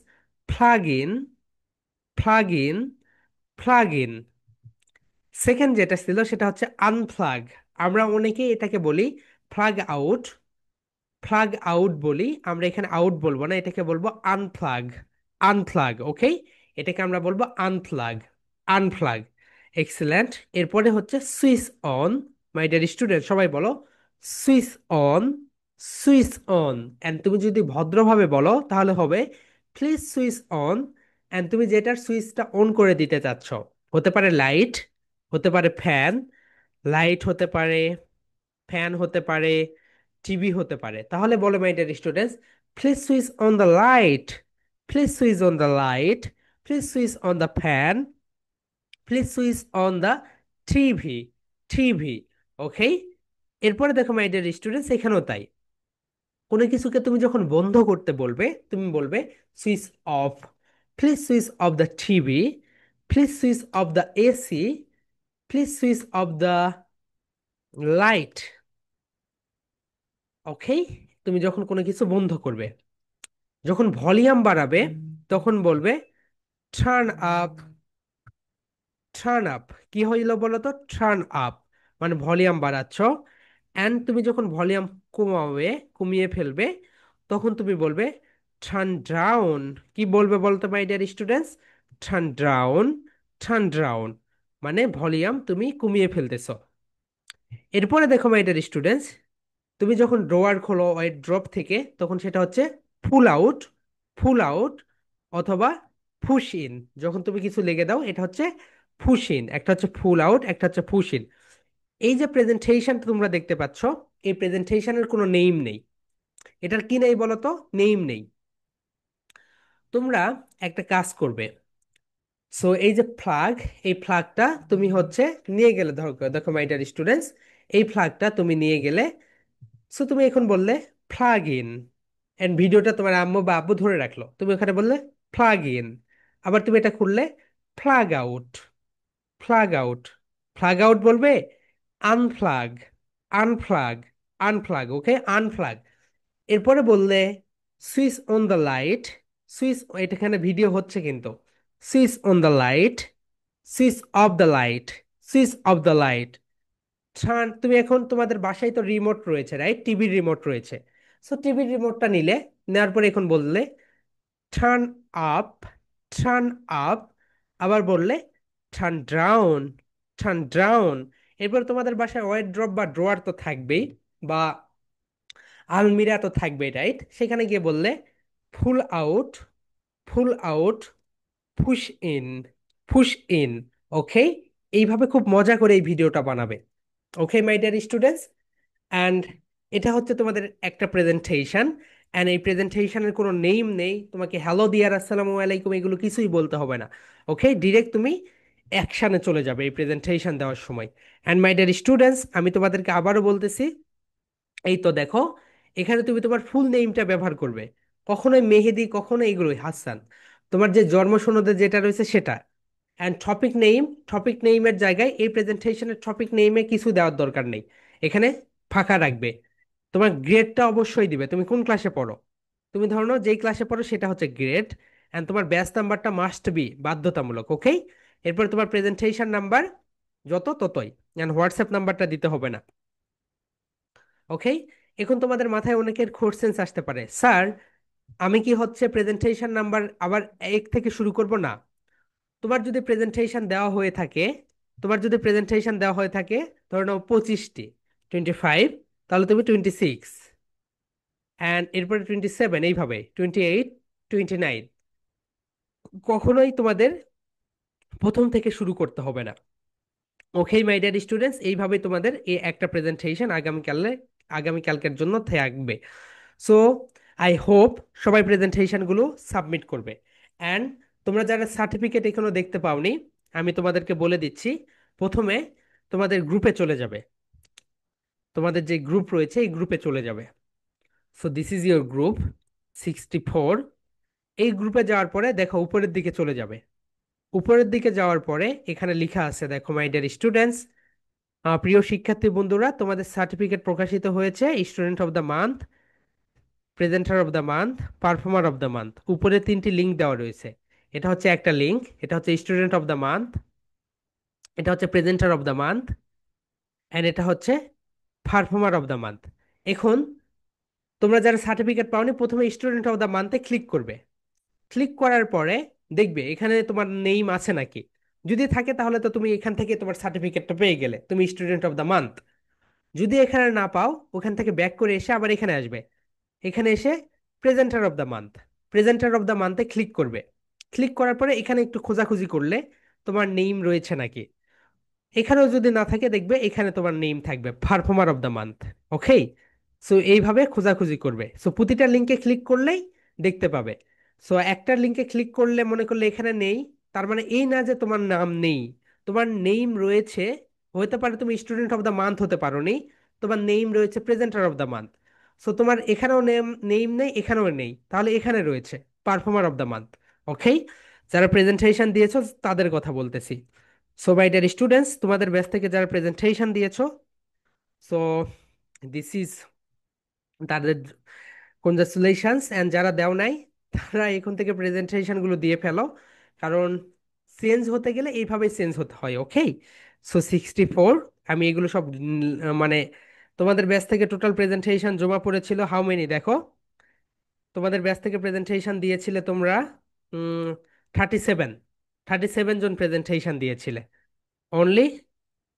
plug in, plug in, plug in. Second যেটা ছিল সেটা হচ্ছে আনপ্লাগ। আমরা অনেকেই এটাকে বলি প্লাগ আউট, প্লাগ আউট বলি আমরা, এখানে আউট বলবো না, এটাকে বলবো আনপ্লাগ, আনপ্লাগ। ওকে, এটাকে আমরা বলবো আনপ্লাগ, আনপ্লাগ। এক্সিলেন্ট। এরপরে হচ্ছে switch on. My dear student সবাই বলো switch on, switch on. And তুমি যদি ভদ্রভাবে বলো তাহলে হবে প্লিজ সুইচ অন। এন্ড তুমি যেটার সুইচটা অন করে দিতে চাচ্ছ, হতে পারে লাইট, হতে পারে ফ্যান, লাইট হতে পারে, ফ্যান হতে পারে, টিভি হতে পারে। তাহলে বলো my dear students, please switch on the light, please switch on the light, please switch on the fan, please switch on the TV, TV. Okay, এরপরে দেখো মাই ডিয়ার স্টুডেন্টস, এখানেও তাই। কোনো কিছুকে তুমি যখন বন্ধ করতে বলবে, তুমি বলবে switch off, please switch off the TV, please switch off the AC, please switch off the light. Okay, তুমি যখন কোনো কিছু বন্ধ করবে, যখন ভলিউম বাড়াবে, তখন বলবে টার্ন আপ, টার্ন আপ। কি হইলো বলো তো? টার্ন আপ মানে ভলিউম বাড়াচ্ছ। অ্যান্ড তুমি যখন ভলিউম কমাবে, কমিয়ে ফেলবে, তখন তুমি বলবে টার্ন ডাউন। কি বলবে বলতো my dear students? Turn down, turn down মানে ভলিউম তুমি কমিয়ে ফেলতেছো। এরপরে দেখো মাই ডিয়ার স্টুডেন্টস, তুমি যখন ড্রয়ার খোলো ওই ড্রপ থেকে, তখন সেটা হচ্ছে ফুল আউট, ফুল আউট, অথবা পুশ ইন। যখন তুমি কিছু লিখে দাও, এটা হচ্ছে পুশ ইন, একটা হচ্ছে ফুল আউট, একটা হচ্ছে পুশ ইন। এই যে প্রেজেন্টেশনটা তোমরা দেখতে পাচ্ছ, এই প্রেজেন্টেশনের কোনো নেম নেই। এটার কি নেই বলো তো? নেম নেই। তোমরা একটা কাজ করবে। সো এই যে ফ্ল্যাগ, এই ফ্ল্যাগটা তুমি হচ্ছে নিয়ে গেলে, ধরো দেখো মাই ডিয়ার স্টুডেন্টস, এই ফ্ল্যাগটা তুমি নিয়ে গেলে। সো তুমি এখন বললে প্লাগ ইন, এন্ড ভিডিওটা তোমার আম্মু বা আব্বু ধরে রাখলো, তুমি ওখানে বললে প্লাগ ইন। আবার তুমি এটা খুললে plug out, plug out, plug out বলবে, আনপ্লাগ, আনপ্লাগ, আনপ্লাগ। ওকে, আনপ্লাগ। এরপরে বললে switch on the light, switch, এখানে ভিডিও হচ্ছে কিন্তু, switch on the light, switch off the light, switch off the light. তুমি এখন তোমাদের বাসায় তো রিমোট রয়েছে, রাইট? টিভির রিমোট রয়েছে। সো টিভির রিমোটটা নিলে, নেওয়ার পরে এখন বললে টার্ন আপ, টার্ন আপ। আবার বললে টার্ন ডাউন, টার্ন ডাউন। এরপর তোমাদের বাসায় ওয়ারড্রপ বা ড্রয়ার তো থাকবেই, বা আলমিরা তো থাকবেই, রাইট? সেখানে গিয়ে বললে pull out, pull out, push in, push in. Okay, এইভাবে খুব মজা করে এই ভিডিওটা বানাবে। Okay my dear students, and এটা হচ্ছে তোমাদের একটা প্রেজেন্টেশন। অ্যান্ড এই প্রেজেন্টেশনের কোনো নেম নেই, তোমাকে হ্যালো দিয়ার আসসালামু আলাইকুম এগুলো কিছুই বলতে হবে না। ওকে, ডিরেক্ট তুমি অ্যাকশানে চলে যাবে এই প্রেজেন্টেশন দেওয়ার সময়। অ্যান্ড মাই ডিয়ার স্টুডেন্টস, আমি তোমাদেরকে আবারও বলতেছি, এই তো দেখো, এখানে তুমি তোমার ফুল নেমটা ব্যবহার করবে। কখনোই মেহেদি, কখনো এগুলোই হাসান, তোমার যে জন্ম সনদে যেটা রয়েছে সেটা। অ্যান্ড টপিক নেম, টপিক নেইমের জায়গায় এই প্রেজেন্টেশনের টপিক নেইমে কিছু দেওয়ার দরকার নেই, এখানে ফাঁকা রাখবে। তোমার গ্রেডটা অবশ্যই দিবে, তুমি কোন ক্লাসে পড়ো। তুমি ধরো নাও যেই ক্লাসে পড়ো সেটা হচ্ছে গ্রেড, এন্ড তোমার ব্যাচ নাম্বারটা মাস্ট বি, বাধ্যতামূলক, ওকে। এরপর তোমার প্রেজেন্টেশন নাম্বার যত ততই, এন্ড হোয়াটসঅ্যাপ নাম্বারটা দিতে হবে না, ওকে। এখন তোমাদের মাথায় অনেকের কোশ্চেন্স আসতে পারে, স্যার আমি কি হচ্ছে প্রেজেন্টেশন নাম্বার আবার এক থেকে শুরু করব? না, তোমার যদি প্রেজেন্টেশন দেওয়া হয়ে থাকে, তোমার যদি প্রেজেন্টেশন দেওয়া হয়ে থাকে ধরো নাও 25টি, 25, তাহলে তুমি 26, অ্যান্ড এরপরে 27, এইভাবে 28, 29, কখনোই তোমাদের প্রথম থেকে শুরু করতে হবে না, ওকে মাই ডিয়ার স্টুডেন্টস। এইভাবে তোমাদের এই একটা প্রেজেন্টেশন আগামীকালকের জন্য থাকবে। সো আই হোপ সবাই প্রেজেন্টেশনগুলো সাবমিট করবে। অ্যান্ড তোমরা যারা সার্টিফিকেট এখনো দেখতে পাওনি, আমি তোমাদেরকে বলে দিচ্ছি, প্রথমে তোমাদের গ্রুপে চলে যাবে, তোমাদের যে গ্রুপ রয়েছে এই গ্রুপে চলে যাবে। So this is your group 64। এই গ্রুপে যাওয়ার পরে দেখো উপরের দিকে চলে যাবে, উপরের দিকে যাওয়ার পরে এখানে লেখা আছে দেখো, মাই ডিয়ার স্টুডেন্টস, প্রিয় শিক্ষার্থী বন্ধুরা, তোমাদের সার্টিফিকেট প্রকাশিত হয়েছে, student of the month, presenter of the month, performer of the month. উপরে তিনটি লিঙ্ক দেওয়া রয়েছে, এটা হচ্ছে একটা লিঙ্ক, এটা হচ্ছে স্টুডেন্ট অফ দ্য মান্থ, এটা হচ্ছে presenter of the month, and এটা হচ্ছে পারফর্মার অফ দ্য মান্থ। এখন তোমরা যারা সার্টিফিকেট পাওনি প্রথমে স্টুডেন্ট অফ দ্য মান্থে ক্লিক করবে। ক্লিক করার পরে দেখবে এখানে তোমার নেম আছে নাকি, যদি থাকে তাহলে তো তুমি এখান থেকে তোমার সার্টিফিকেটটা পেয়ে গেলে, তুমি স্টুডেন্ট অফ দ্য মান্থ। যদি এখানে না পাও ওখান থেকে ব্যাক করে এসে আবার এখানে আসবে, এখানে এসে presenter of the month, presenter of the মান্থে ক্লিক করবে। ক্লিক করার পরে এখানে একটু খোঁজাখুঁজি করলে তোমার নেম রয়েছে নাকি, এখানেও যদি না থাকে দেখবে এখানে তোমার নেম থাকবে performer of the month, okay. So এইভাবে খোঁজাখুঁজি করবে, সো প্রতিটা লিঙ্কে ক্লিক করলেই দেখতে পাবে। সো একটা লিঙ্কে ক্লিক করলে মনে করলে এখানে নেই, তার মানে এই না যে তোমার নাম নেই, তোমার নেম রয়েছে। হতে পারে তুমি স্টুডেন্ট অফ দ্য মান্থ হতে পারো নি, তোমার নেম রয়েছে presenter of the month. So তোমার এখানেও নেম নেম নেই, এখানেও নেই, তাহলে এখানে রয়েছে পারফর্মার অফ দ্য মান্থ, ওকে। যারা প্রেজেন্টেশন দিয়েছো তাদের কথা বলতেছি। সো মাই ডিয়ার স্টুডেন্টস, তোমাদের ব্যাচ থেকে যারা প্রেজেন্টেশন দিয়েছো, সো দিস ইজ তাদের কনগ্রাচুলেশনস, অ্যান্ড যারা দেও নাই তারা এখন থেকে প্রেজেন্টেশনগুলো দিয়ে ফেলো, কারণ চেঞ্জ হতে গেলে এইভাবেই চেঞ্জ হতে হয়, ওকে। সো 64, আমি এগুলো সব মানে তোমাদের ব্যাচ থেকে টোটাল প্রেজেন্টেশন জমা পড়েছিল হাউ মেনি দেখো, তোমাদের ব্যাচ থেকে প্রেজেন্টেশন দিয়েছিলে তোমরা 37, 37 জন প্রেজেন্টেশন দিয়েছিলে, অনলি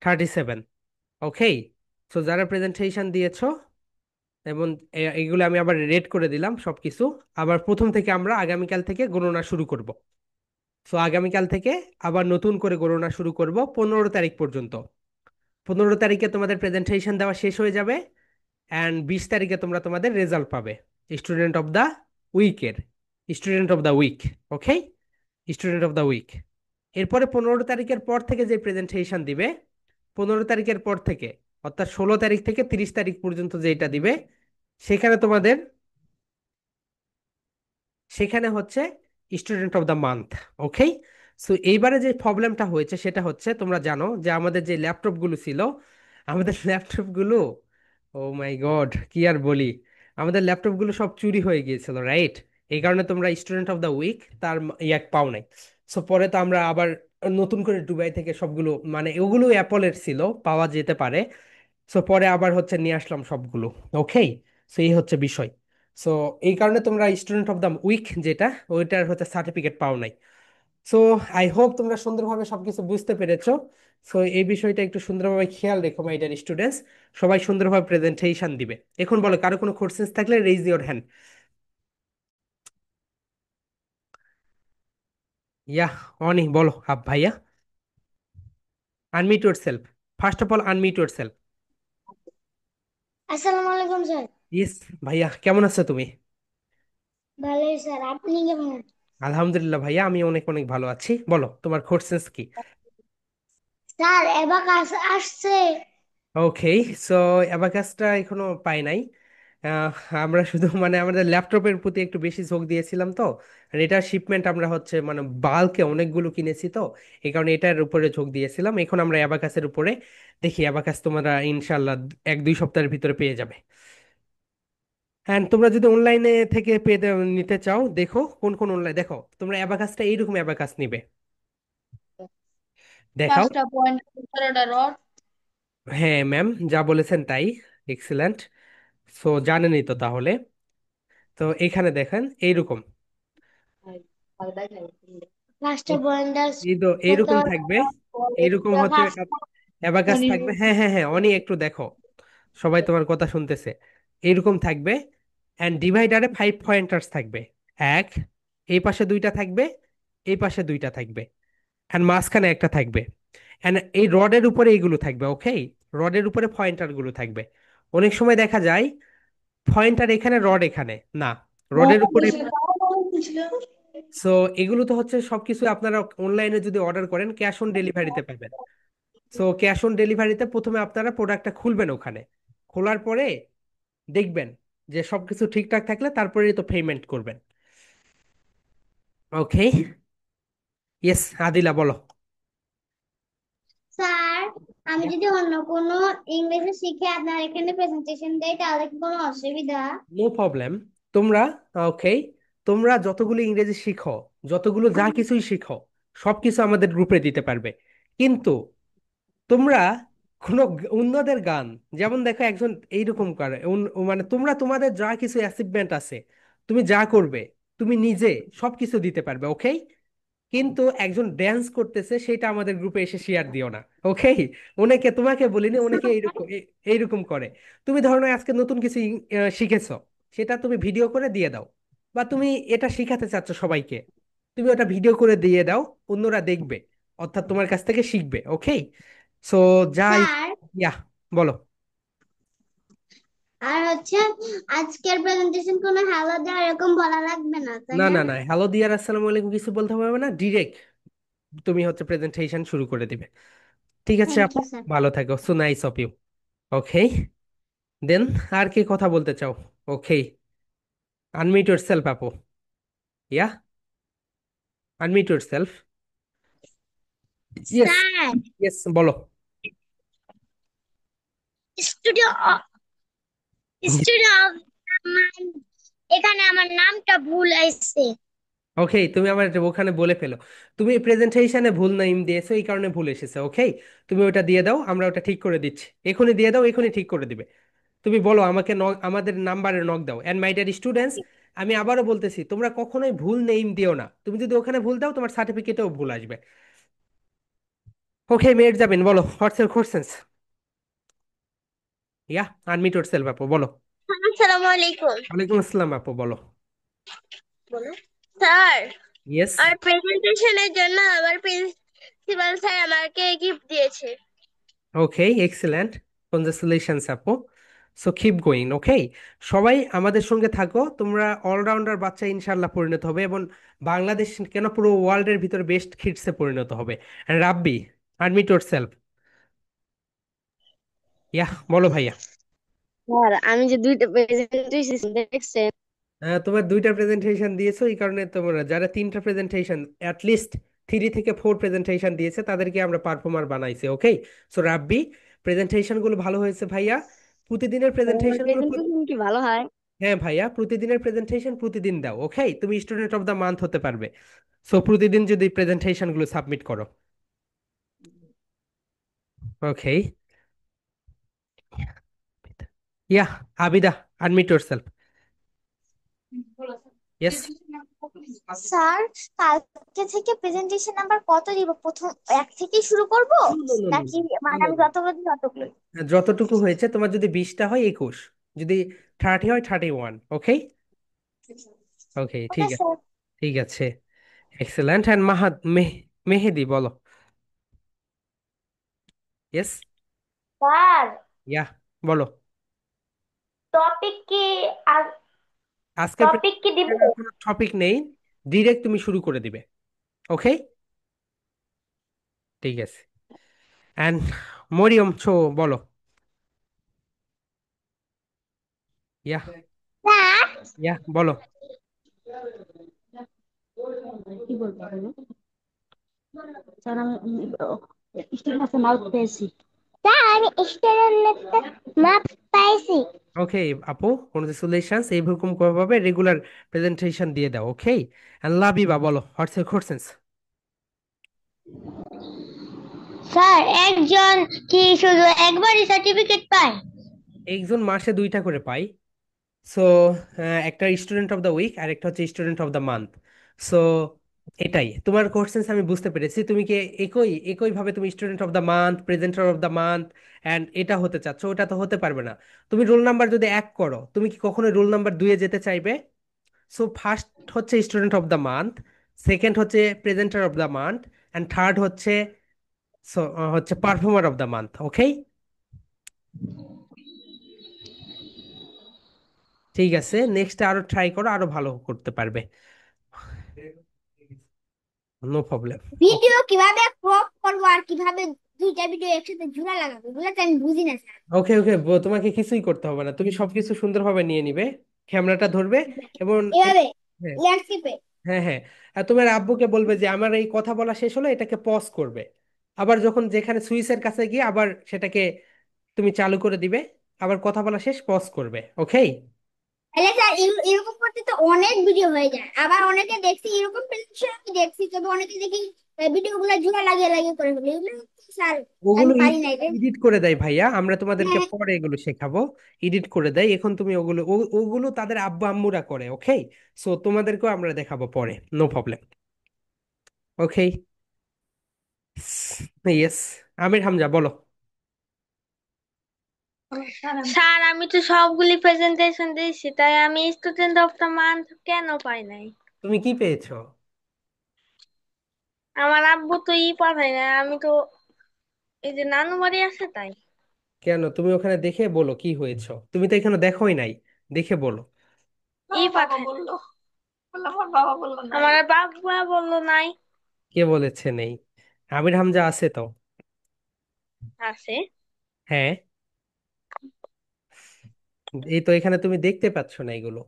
37, ওকে। সো যারা প্রেজেন্টেশন দিয়েছো, এবং এগুলো আমি আবার রেড করে দিলাম সবকিছু, আবার প্রথম থেকে আমরা আগামীকাল থেকে গণনা শুরু করব। সো আগামীকাল থেকে আবার নতুন করে গণনা শুরু করব 15 তারিখ পর্যন্ত। 15 তারিখে তোমাদের প্রেজেন্টেশন দেওয়া শেষ হয়ে যাবে, অ্যান্ড 20 তারিখে তোমরা তোমাদের রেজাল্ট পাবে, স্টুডেন্ট অফ দ্য উইকের, student of the week, okay, student of the week. এরপরে 15 তারিখের পর থেকে যে প্রেজেন্টেশন দিবে, 15 তারিখের পর থেকে, অর্থাৎ 16 তারিখ থেকে 30 তারিখ পর্যন্ত যেটা দিবে, সেখানে তোমাদের, সেখানে হচ্ছে student of the month, okay. So এইবারে যে প্রবলেমটা হয়েছে সেটা হচ্ছে, তোমরা জানো যে আমাদের যে ল্যাপটপগুলো ছিল, আমাদের ল্যাপটপগুলো, ও মাই গড কি আর বলি, আমাদের ল্যাপটপগুলো সব চুরি হয়ে গিয়েছিল, রাইট। এই কারণে তোমরা স্টুডেন্ট অফ দ্য উইক তার ইয়াক পাও নাই। সো পরে তো আমরা আবার নতুন করে দুবাই থেকে সবগুলো, মানে ওগুলো অ্যাপলের ছিল, পাওয়া যেতে পারে। সো পরে আবার হচ্ছে নিয়ে আসলাম সবগুলো, ওকে। সো এই হচ্ছে বিষয়। সো এই কারণে তোমরা স্টুডেন্ট অফ দ্য উইক যেটা, ওইটার হচ্ছে সার্টিফিকেট পাও নাই। সো আই হোপ তোমরা সুন্দরভাবে সবকিছু বুঝতে পেরেছো। সো এই বিষয়টা একটু সুন্দরভাবে খেয়াল রেখো মাই ডিয়ার স্টুডেন্টস, সবাই সুন্দরভাবে প্রেজেন্টেশন দিবে। এখন বলো কারো কোনো কোশ্চেন্স থাকলে রেইজ ইওর হ্যান্ড। ইয়া, অনি বলো আপ ভাইয়া, unmute your self, first of all unmute your self.
আসসালামু আলাইকুম স্যার।
ইয়েস ভাইয়া, কেমন আছো তুমি?
ভালোই স্যার, আপনি কেমন?
আলহামদুলিল্লাহ ভাইয়া, আমি অনেক অনেক ভালো আছি, বলো তোমার কোশ্চেন্স কি?
স্যার এবাকাস আসছে।
ওকে। সো অ্যাবাকাসটা এখনো পাই নাই। আহ, আমরা শুধু মানে আমাদের ল্যাপটপের প্রতি একটু বেশি ঝোঁক দিয়েছিলাম তো, আর এটার শিপমেন্ট আমরা হচ্ছে মানে বাল্কে অনেকগুলো কিনেছি তো, এই কারণে এটার উপরে ঝোঁক দিয়েছিলাম। এখন আমরা অ্যাবাকাসের উপরে দেখি, অ্যাবাকাস তোমরা ইনশাল্লাহ 1-2 সপ্তাহের ভিতরে পেয়ে যাবে। অ্যান্ড তোমরা যদি অনলাইনে থেকে নিতে চাও, দেখো কোন কোন অনলাইন, দেখো তোমরা অ্যাবাকাসটা এইরকম অ্যাবাকাস নিবে, দেখাও।
পাঁচটা পয়েন্ট, 17টা রড।
হ্যাঁ ম্যাম, যা বলেছেন তাই, এক্সিলেন্ট। সো জানেনই তো তাহলে। তো এখানে দেখেন এইরকম,
পাঁচটা
এই
পয়েন্ট,
এই তো এইরকম
17টা
থাকবে,
রড,
এইরকম হচ্ছে
পাঁচটা
অ্যাবাকাস থাকবে। হ্যাঁ হ্যাঁ হ্যাঁ, অনি একটু দেখো, সবাই তোমার কথা শুনতেছে। এইরকম থাকবে, অ্যান্ড ডিভাইডারে 5 পয়েন্টার্স থাকবে। এক, এই পাশে দুইটা থাকবে, এই পাশে দুইটা থাকবে, অ্যান্ড মাঝখানে একটা থাকবে। অ্যান্ড এই রডের উপরে এইগুলো থাকবে, ওকে। রডের উপরে পয়েন্টার গুলো থাকবে। অনেক সময় দেখা যায় পয়েন্টার এখানে, রড এখানে না, রডের উপরে। সো এগুলো তো হচ্ছে সবকিছু আপনারা অনলাইনে যদি অর্ডার করেন ক্যাশ অন ডেলিভারিতে পাবেন। সো ক্যাশ অন ডেলিভারিতে প্রথমে আপনারা প্রোডাক্টটা খুলবেন, ওখানে খোলার পরে দেখবেন যে সবকিছু ঠিকঠাক থাকলে তারপরেই তো পেমেন্ট করবেন। ওকে। ইয়েস, আদিলা বলো।
স্যার, আমি যদি অন্য কোনো ইংরেজি শিখে আপনার এখানে প্রেজেন্টেশন দেই তাহলে কি কোনো অসুবিধা?
No problem. তোমরা, ওকে, তোমরা যতগুলো ইংরেজি শিখো, যতগুলো যা কিছুই শিখো, সবকিছু আমাদের গ্রুপে দিতে পারবে। কিন্তু তোমরা কোনো অন্যদের গান, যেমন দেখো একজন এইরকম করে মানে তোমরা তোমাদের যা কিছু অ্যাচিভমেন্ট আছে, তুমি যা করবে, তুমি নিজে সবকিছু দিতে পারবে, ওকে। কিন্তু একজন ড্যান্স করতেছে সেটা আমাদের গ্রুপে এসে শেয়ার দিও না, ওকে। অনেকে, তোমাকে বলিনি, অনেকে এইরকম এইরকম করে। তুমি ধরো না আজকে নতুন কিছু শিখেছো, সেটা তুমি ভিডিও করে দিয়ে দাও, বা তুমি এটা শিখাতে চাচ্ছ সবাইকে, তুমি ওটা ভিডিও করে দিয়ে দাও, অন্যরা দেখবে, অর্থাৎ তোমার কাছ থেকে শিখবে, ওকে। সো যাই,
স্যার,
ইয়া, বলো।
আর হচ্ছে আজকের প্রেজেন্টেশন কোনো হ্যালো দেওয়া এরকম বলা লাগবে না, তাই
না
না?
না না, হ্যালো দিয়ার আসসালামু আলাইকুম কিছু বলতে হবে না, ডিরেক্ট তুমি হচ্ছে প্রেজেন্টেশন শুরু করে দিবে। ঠিক আছে
থ্যাংক
আপু,
ইউ স্যার।
ভালো থাকো, so nice of you. Okay, then আর কি কথা বলতে চাও? ওকে, আনমিউট ইউর সেলফ আপু। Yeah, unmute your self. Yes,
sir,
yes বলো।
স্টুডিও স্টুডিও এখানে আমার নামটা ভুল আছে।
ওকে, তুমি আমার ওখানে বলে ফেলো, তুমি প্রেজেন্টেশনে ভুল নাম দিয়েছো, এই কারণে ভুল এসেছে, ওকে। তুমি ওটা দিয়ে দাও, আমরা ওটা ঠিক করে দিচ্ছি, এখনই দিয়ে দাও, এখনই ঠিক করে দিবে। তুমি বলো আমাকে, আমাদের নাম্বারে নক দাও। অ্যান্ড মাই ডিয়ার স্টুডেন্টস, আমি আবারও বলতেছি, তোমরা কখনোই ভুল নেম দিও না, তুমি যদি ওখানে ভুল দাও তোমার সার্টিফিকেটেও ভুল আসবে। ওকে মেয়ের যাবেন, বলো what's your questions. Yeah, unmute yourself আপু, বলো।
আসসালামু আলাইকুম।
ওয়ালাইকুম আসসালাম আপু, বলো।
বলো। Sir,
yes.
আমার প্রেজেন্টেশনের জন্য আমার প্রিন্সিপাল স্যার আমাকে গিফট দিয়েছে।
ওকে, এক্সিলেন্ট, কনগ্রাচুলেশনস আপু। সো কিপ গোয়িং, ওকে। সবাই আমাদের সঙ্গে থাকো, তোমরা অলরাউন্ডার বাচ্চা ইনশাল্লাহ পরিণত হবে, এবং বাংলাদেশ কেন পুরো ওয়ার্ল্ডের ভিতরে বেস্ট কিডসে পরিণত হবে। And Rabbi, unmute yourself. Yeah, বলো ভাইয়া।
স্যার, আমি যে দুইটা প্রেজেন্টেশন দেখছেন।
তোমার দুইটা প্রেজেন্টেশন দিয়েছো, এই কারণে তোমরা যারা তিনটা প্রেজেন্টেশন, অ্যাটলিস্ট 3 থেকে 4 প্রেজেন্টেশন দিয়েছে, তাদেরকে আমরা পারফর্মার বানাইছি, ওকে। সো রাব্বি, প্রেজেন্টেশন গুলো ভালো হয়েছে ভাইয়া। প্রতিদিনের
আমার
প্রেজেন্টেশন গুলো
প্রেজেন্টেশন কি ভালো হয়?
হ্যাঁ ভাইয়া, প্রতিদিনের প্রেজেন্টেশন প্রতিদিন দাও, ওকে। তুমি স্টুডেন্ট অফ দ্য মান্থ হতে পারবে। সো প্রতিদিন যদি প্রেজেন্টেশন গুলো সাবমিট করো, okay. Yeah, Abida, unmute yourself. Yes.
Sir, কালকে থেকে প্রেজেন্টেশন নাম্বার কত দিব? প্রথম এক থেকেই শুরু করব
নো নো নো
নাকি মানে
নো
আমি
নো,
যতগুলো দিই ততগুলো?
যতটুকু হয়েছে, তোমার যদি 20টা হয় 21, যদি 30 হয় 31, ওকে। ওকে,
ওকে
ঠিক আছে,
স্যার।
ঠিক আছে। এক্সেলেন্ট। অ্যান্ড মেহেদি বলো। ইয়েস।
স্যার,
ইয়া, বলো।
টপিক কি
আজকের
টপিক কি দিব?
প্রেজেন্টেশনের কোনো টপিক নেই, ডিরেক্ট তুমি শুরু করে দিবে, ওকে। ঠিক আছে। অ্যান্ড মরিয়ম বলো। ইয়া,
স্যার,
ইয়া বলো।
কি বলবো বলো? স্যার, আমি স্টুডেন্ট অফ মাউথ পেয়েছি। স্যার, আমি স্টুডেন্ট পাইছি।
ওকে আপু, কনগ্রেচুলেশনস, এইরকম ভাবে রেগুলার প্রেজেন্টেশন দিয়ে দাও। ওকে, এন্ড লাভিবা বলো হোয়াটস ইউর কোশ্চেনস।
স্যার, একজন কি শুধু একবারই সার্টিফিকেট পায়?
একজন মাসে দুইটা করে পাই। সো একটা স্টুডেন্ট অফ দ্য উইক আর একটা হচ্ছে student of the month. So এটাই তোমার কোশ্চেন্স, আমি বুঝতে পেরেছি। তুমি কি একই একই ভাবে তুমি student of the month, presenter of the month and এটা হতে চাচ্ছ? ওটা তো হতে পারবে না। তুমি রোল নাম্বার যদি এক করো, তুমি কি কখনো রোল নাম্বার দুয়ে যেতে চাইবে? সো ফার্স্ট হচ্ছে student of the month, second হচ্ছে presenter of the month, and third হচ্ছে হচ্ছে performer of the month. Okay, ঠিক আছে, নেক্সট আরো ট্রাই করো, আরো ভালো করতে পারবে। No problem.
ভিডিও কিভাবে ক্রপ করবো আর কিভাবে দুইটা ভিডিও একসাথে ঝুলা লাগাবো, এগুলো তো আমি বুঝি না স্যার।
ওকে ওকে, তোমাকে কিছুই করতে হবে না, তুমি সবকিছু সুন্দরভাবে নিয়ে নিবে, ক্যামেরাটা ধরবে এবং
এভাবে
হ্যাঁ
ল্যান্ডস্কেপে।
হ্যাঁ হ্যাঁ, আর তোমার আব্বুকে বলবে যে আমার এই কথা বলা শেষ হলো, এটাকে পজ করবে, আবার যখন যেখানে সুইচের কাছে গিয়ে আবার সেটাকে তুমি চালু করে দিবে, আবার কথা বলা শেষ পজ করবে। ওকে,
তাহলে স্যার এরকম করতে তো অনেক ভিডিও হয়ে যায়। আবার অনেকে দেখছি এরকম প্রেজেন্টেশন আমি দেখছি, তবে অনেকে দেখি ভিডিও গুলো ঝুলা লাগিয়ে লাগিয়ে করে ফেলে। এগুলো স্যার আমি
ওগুলো
পারি না এটা।
এডিট করে দেয় ভাইয়া, আমরা তোমাদেরকে
হ্যাঁ।
পরে এগুলো শেখাবো। এডিট করে দেয়, এখন তুমি ওগুলো ওগুলো তাদের আব্বু আম্মুরা করে। ওকে, সো তোমাদেরকেও আমরা দেখাবো পরে, নো প্রবলেম। ওকে, ইয়েস, আমির হামজা বলো।
স্যার, আমি তো সবগুলি প্রেজেন্টেশন দিয়েছি, তাই আমি স্টুডেন্ট অফ দ্য মান্থ কেন পাই নাই?
তুমি কি পেয়েছো?
আমার আব্বু তো পাঠায় না, আমি তো এই যে নানু বাড়ি আছে তাই।
কেন, তুমি ওখানে দেখে বলো কি হয়েছো, তুমি তো এখানে দেখোই নাই, দেখে বলো।
পাঠায় বললো, আমার বাবা বললো নাই।
কে বলেছে নেই? আমির হামজা আছে তো।
আছে।
হ্যাঁ, এই তো এখানে তুমি দেখতে পাচ্ছ না এগুলো।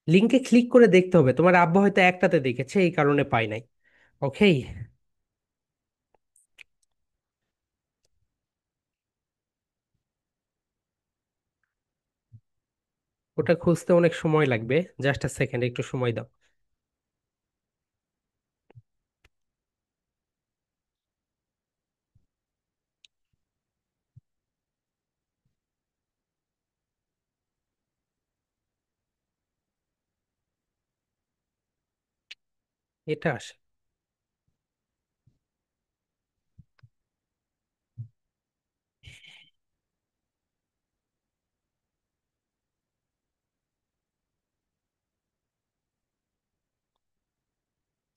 লিংকে ক্লিক করে দেখতে হবে, তোমার আব্বু হয়তো একটাতে দেখেছে এই কারণে পাই নাই। ওকে, ওটা খুঁজতে অনেক সময় লাগবে, জাস্ট আ সেকেন্ড, একটু সময় দাও। এটা আসে।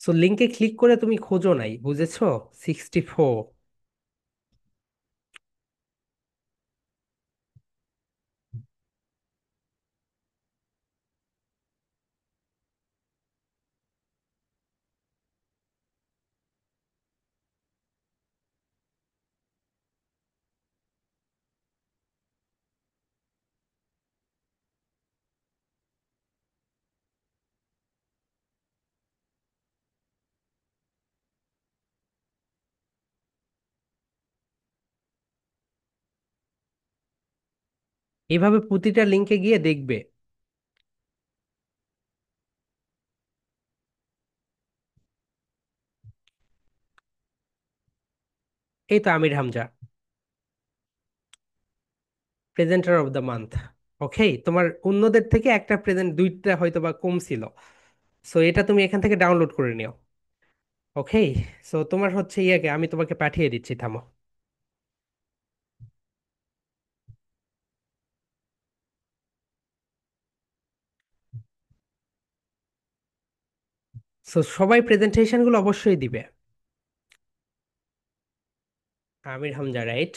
সো লিংকে ক্লিক করে তুমি খোঁজো নাই, বুঝেছো? 64। এইভাবে প্রতিটা লিংকে গিয়ে দেখবে। এই তো Amir Hamza, presenter of the month. Okay, তোমার অন্যদের থেকে একটা প্রেজেন্ট, দুইটা হয়তো বা কম ছিল। সো এটা তুমি এখান থেকে ডাউনলোড করে নিও। ওকে, সো তোমার হচ্ছে ইয়াকে আমি তোমাকে পাঠিয়ে দিচ্ছি, থামো। সো সবাই প্রেজেন্টেশন গুলো অবশ্যই দিবে। আমির হামজা, রাইট?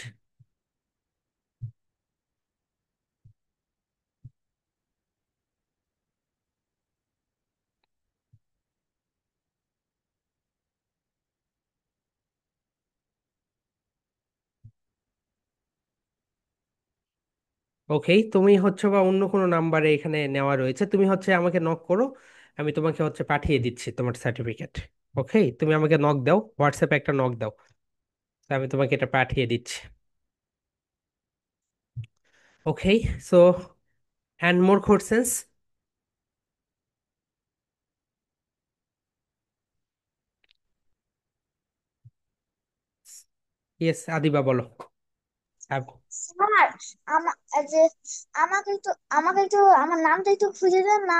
ওকে, তুমি হচ্ছে বা অন্য কোনো নাম্বারে এখানে নেওয়া রয়েছে, তুমি হচ্ছে আমাকে নক করো, আমি তোমাকে হচ্ছে পাঠিয়ে দিচ্ছি তোমার সার্টিফিকেট। ওকে, তুমি আমাকে নক দাও, হোয়াটসঅ্যাপে একটা নক দাও, তো আমি তোমাকে এটা পাঠিয়ে দিচ্ছি। Okay, so and more questions? Yes Adiba, বলো।
স্যার, আমার যে আমাকে একটু আমার নামটা একটু খুঁজে দেন না,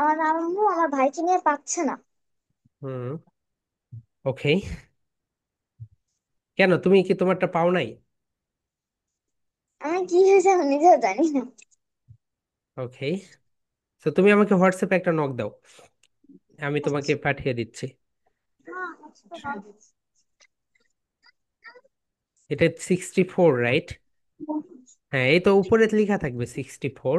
আমার আম্মু আমার ভাইকে নিয়ে পাচ্ছে না।
হুম। ওকে, কেন তুমি কি তোমারটা পাও নাই?
আমি কি হয়েছে আমি নিজেও জানি না।
ওকে, তো তুমি আমাকে হোয়াটসঅ্যাপে একটা নক দাও, আমি তোমাকে পাঠিয়ে দিচ্ছি। এটা 64, রাইট? হ্যাঁ, এই তো উপরে লেখা থাকবে 64।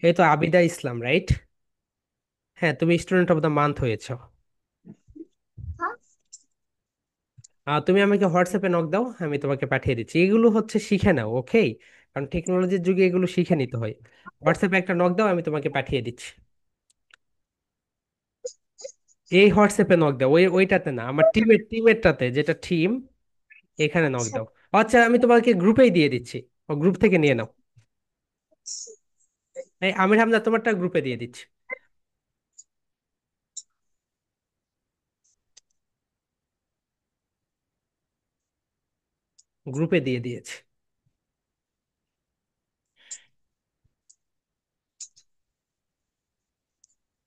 এই তো আবিদা ইসলাম, রাইট? হ্যাঁ, তুমি স্টুডেন্ট অফ দ্য মান্থ হয়েছো। তুমি আমাকে হোয়াটসঅ্যাপে নক দাও, আমি তোমাকে পাঠিয়ে দিচ্ছি। এগুলো হচ্ছে শিখে নাও, ওকে? কারণ টেকনোলজির যুগে এগুলো শিখে নিতে হয়। হোয়াটসঅ্যাপে একটা নক দাও, আমি তোমাকে পাঠিয়ে দিচ্ছি। এই হোয়াটসঅ্যাপে নক দাও, ওইটাতে না, আমার টিমেরটাতে, যেটা টিম, এখানে নক দাও। আচ্ছা, আমি তোমাকে গ্রুপেই দিয়ে দিচ্ছি, ও গ্রুপ থেকে নিয়ে নাও। এই আমির হামজা, তোমারটা গ্রুপে দিয়ে দিচ্ছি। গ্রুপে দিয়ে দিয়েছি।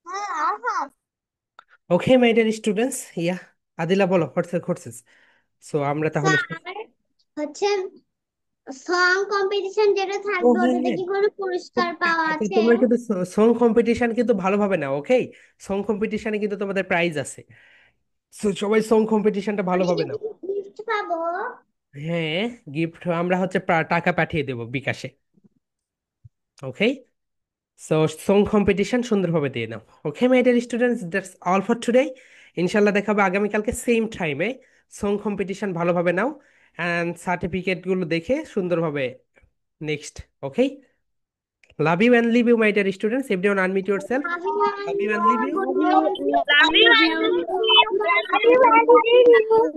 হ্যাঁ, আহা।
ওকে মাই ডিয়ার স্টুডেন্টস, ইয়া, আদিলা বলো হোয়াটসঅ্যাপ কোর্সেস। সো আমরা তাহলে
স্যার, হচ্ছে সং কম্পিটিশন যেটা
ও
থাকবে
হ্যাঁ
ওটাতে
হ্যাঁ,
কি কোনো পুরস্কার পাওয়া
আচ্ছা
আছে?
তোমরা কিন্তু সং কম্পিটিশন কিন্তু ভালোভাবে নাও, ওকে? সং কম্পিটিশনে কিন্তু তোমাদের প্রাইজ আছে। So, সবাই সং কম্পিটিশনটা
আমি
ভালোভাবে
কি
নাও।
গিফট পাবো?
হ্যাঁ, গিফট আমরা হচ্ছে টাকা পাঠিয়ে দেবো বিকাশে। ওকে, সো সং কম্পিটিশন সুন্দরভাবে দিয়ে নাও। Okay my dear students, that's all for today. ইনশাল্লাহ দেখা হবে আগামীকালকে সেম টাইমে। সং কম্পিটিশন ভালোভাবে নাও, অ্যান্ড সার্টিফিকেটগুলো দেখে সুন্দরভাবে next. Okay, love you and live you my dear students, everyone unmute yourself. Love you and live you.
Good night.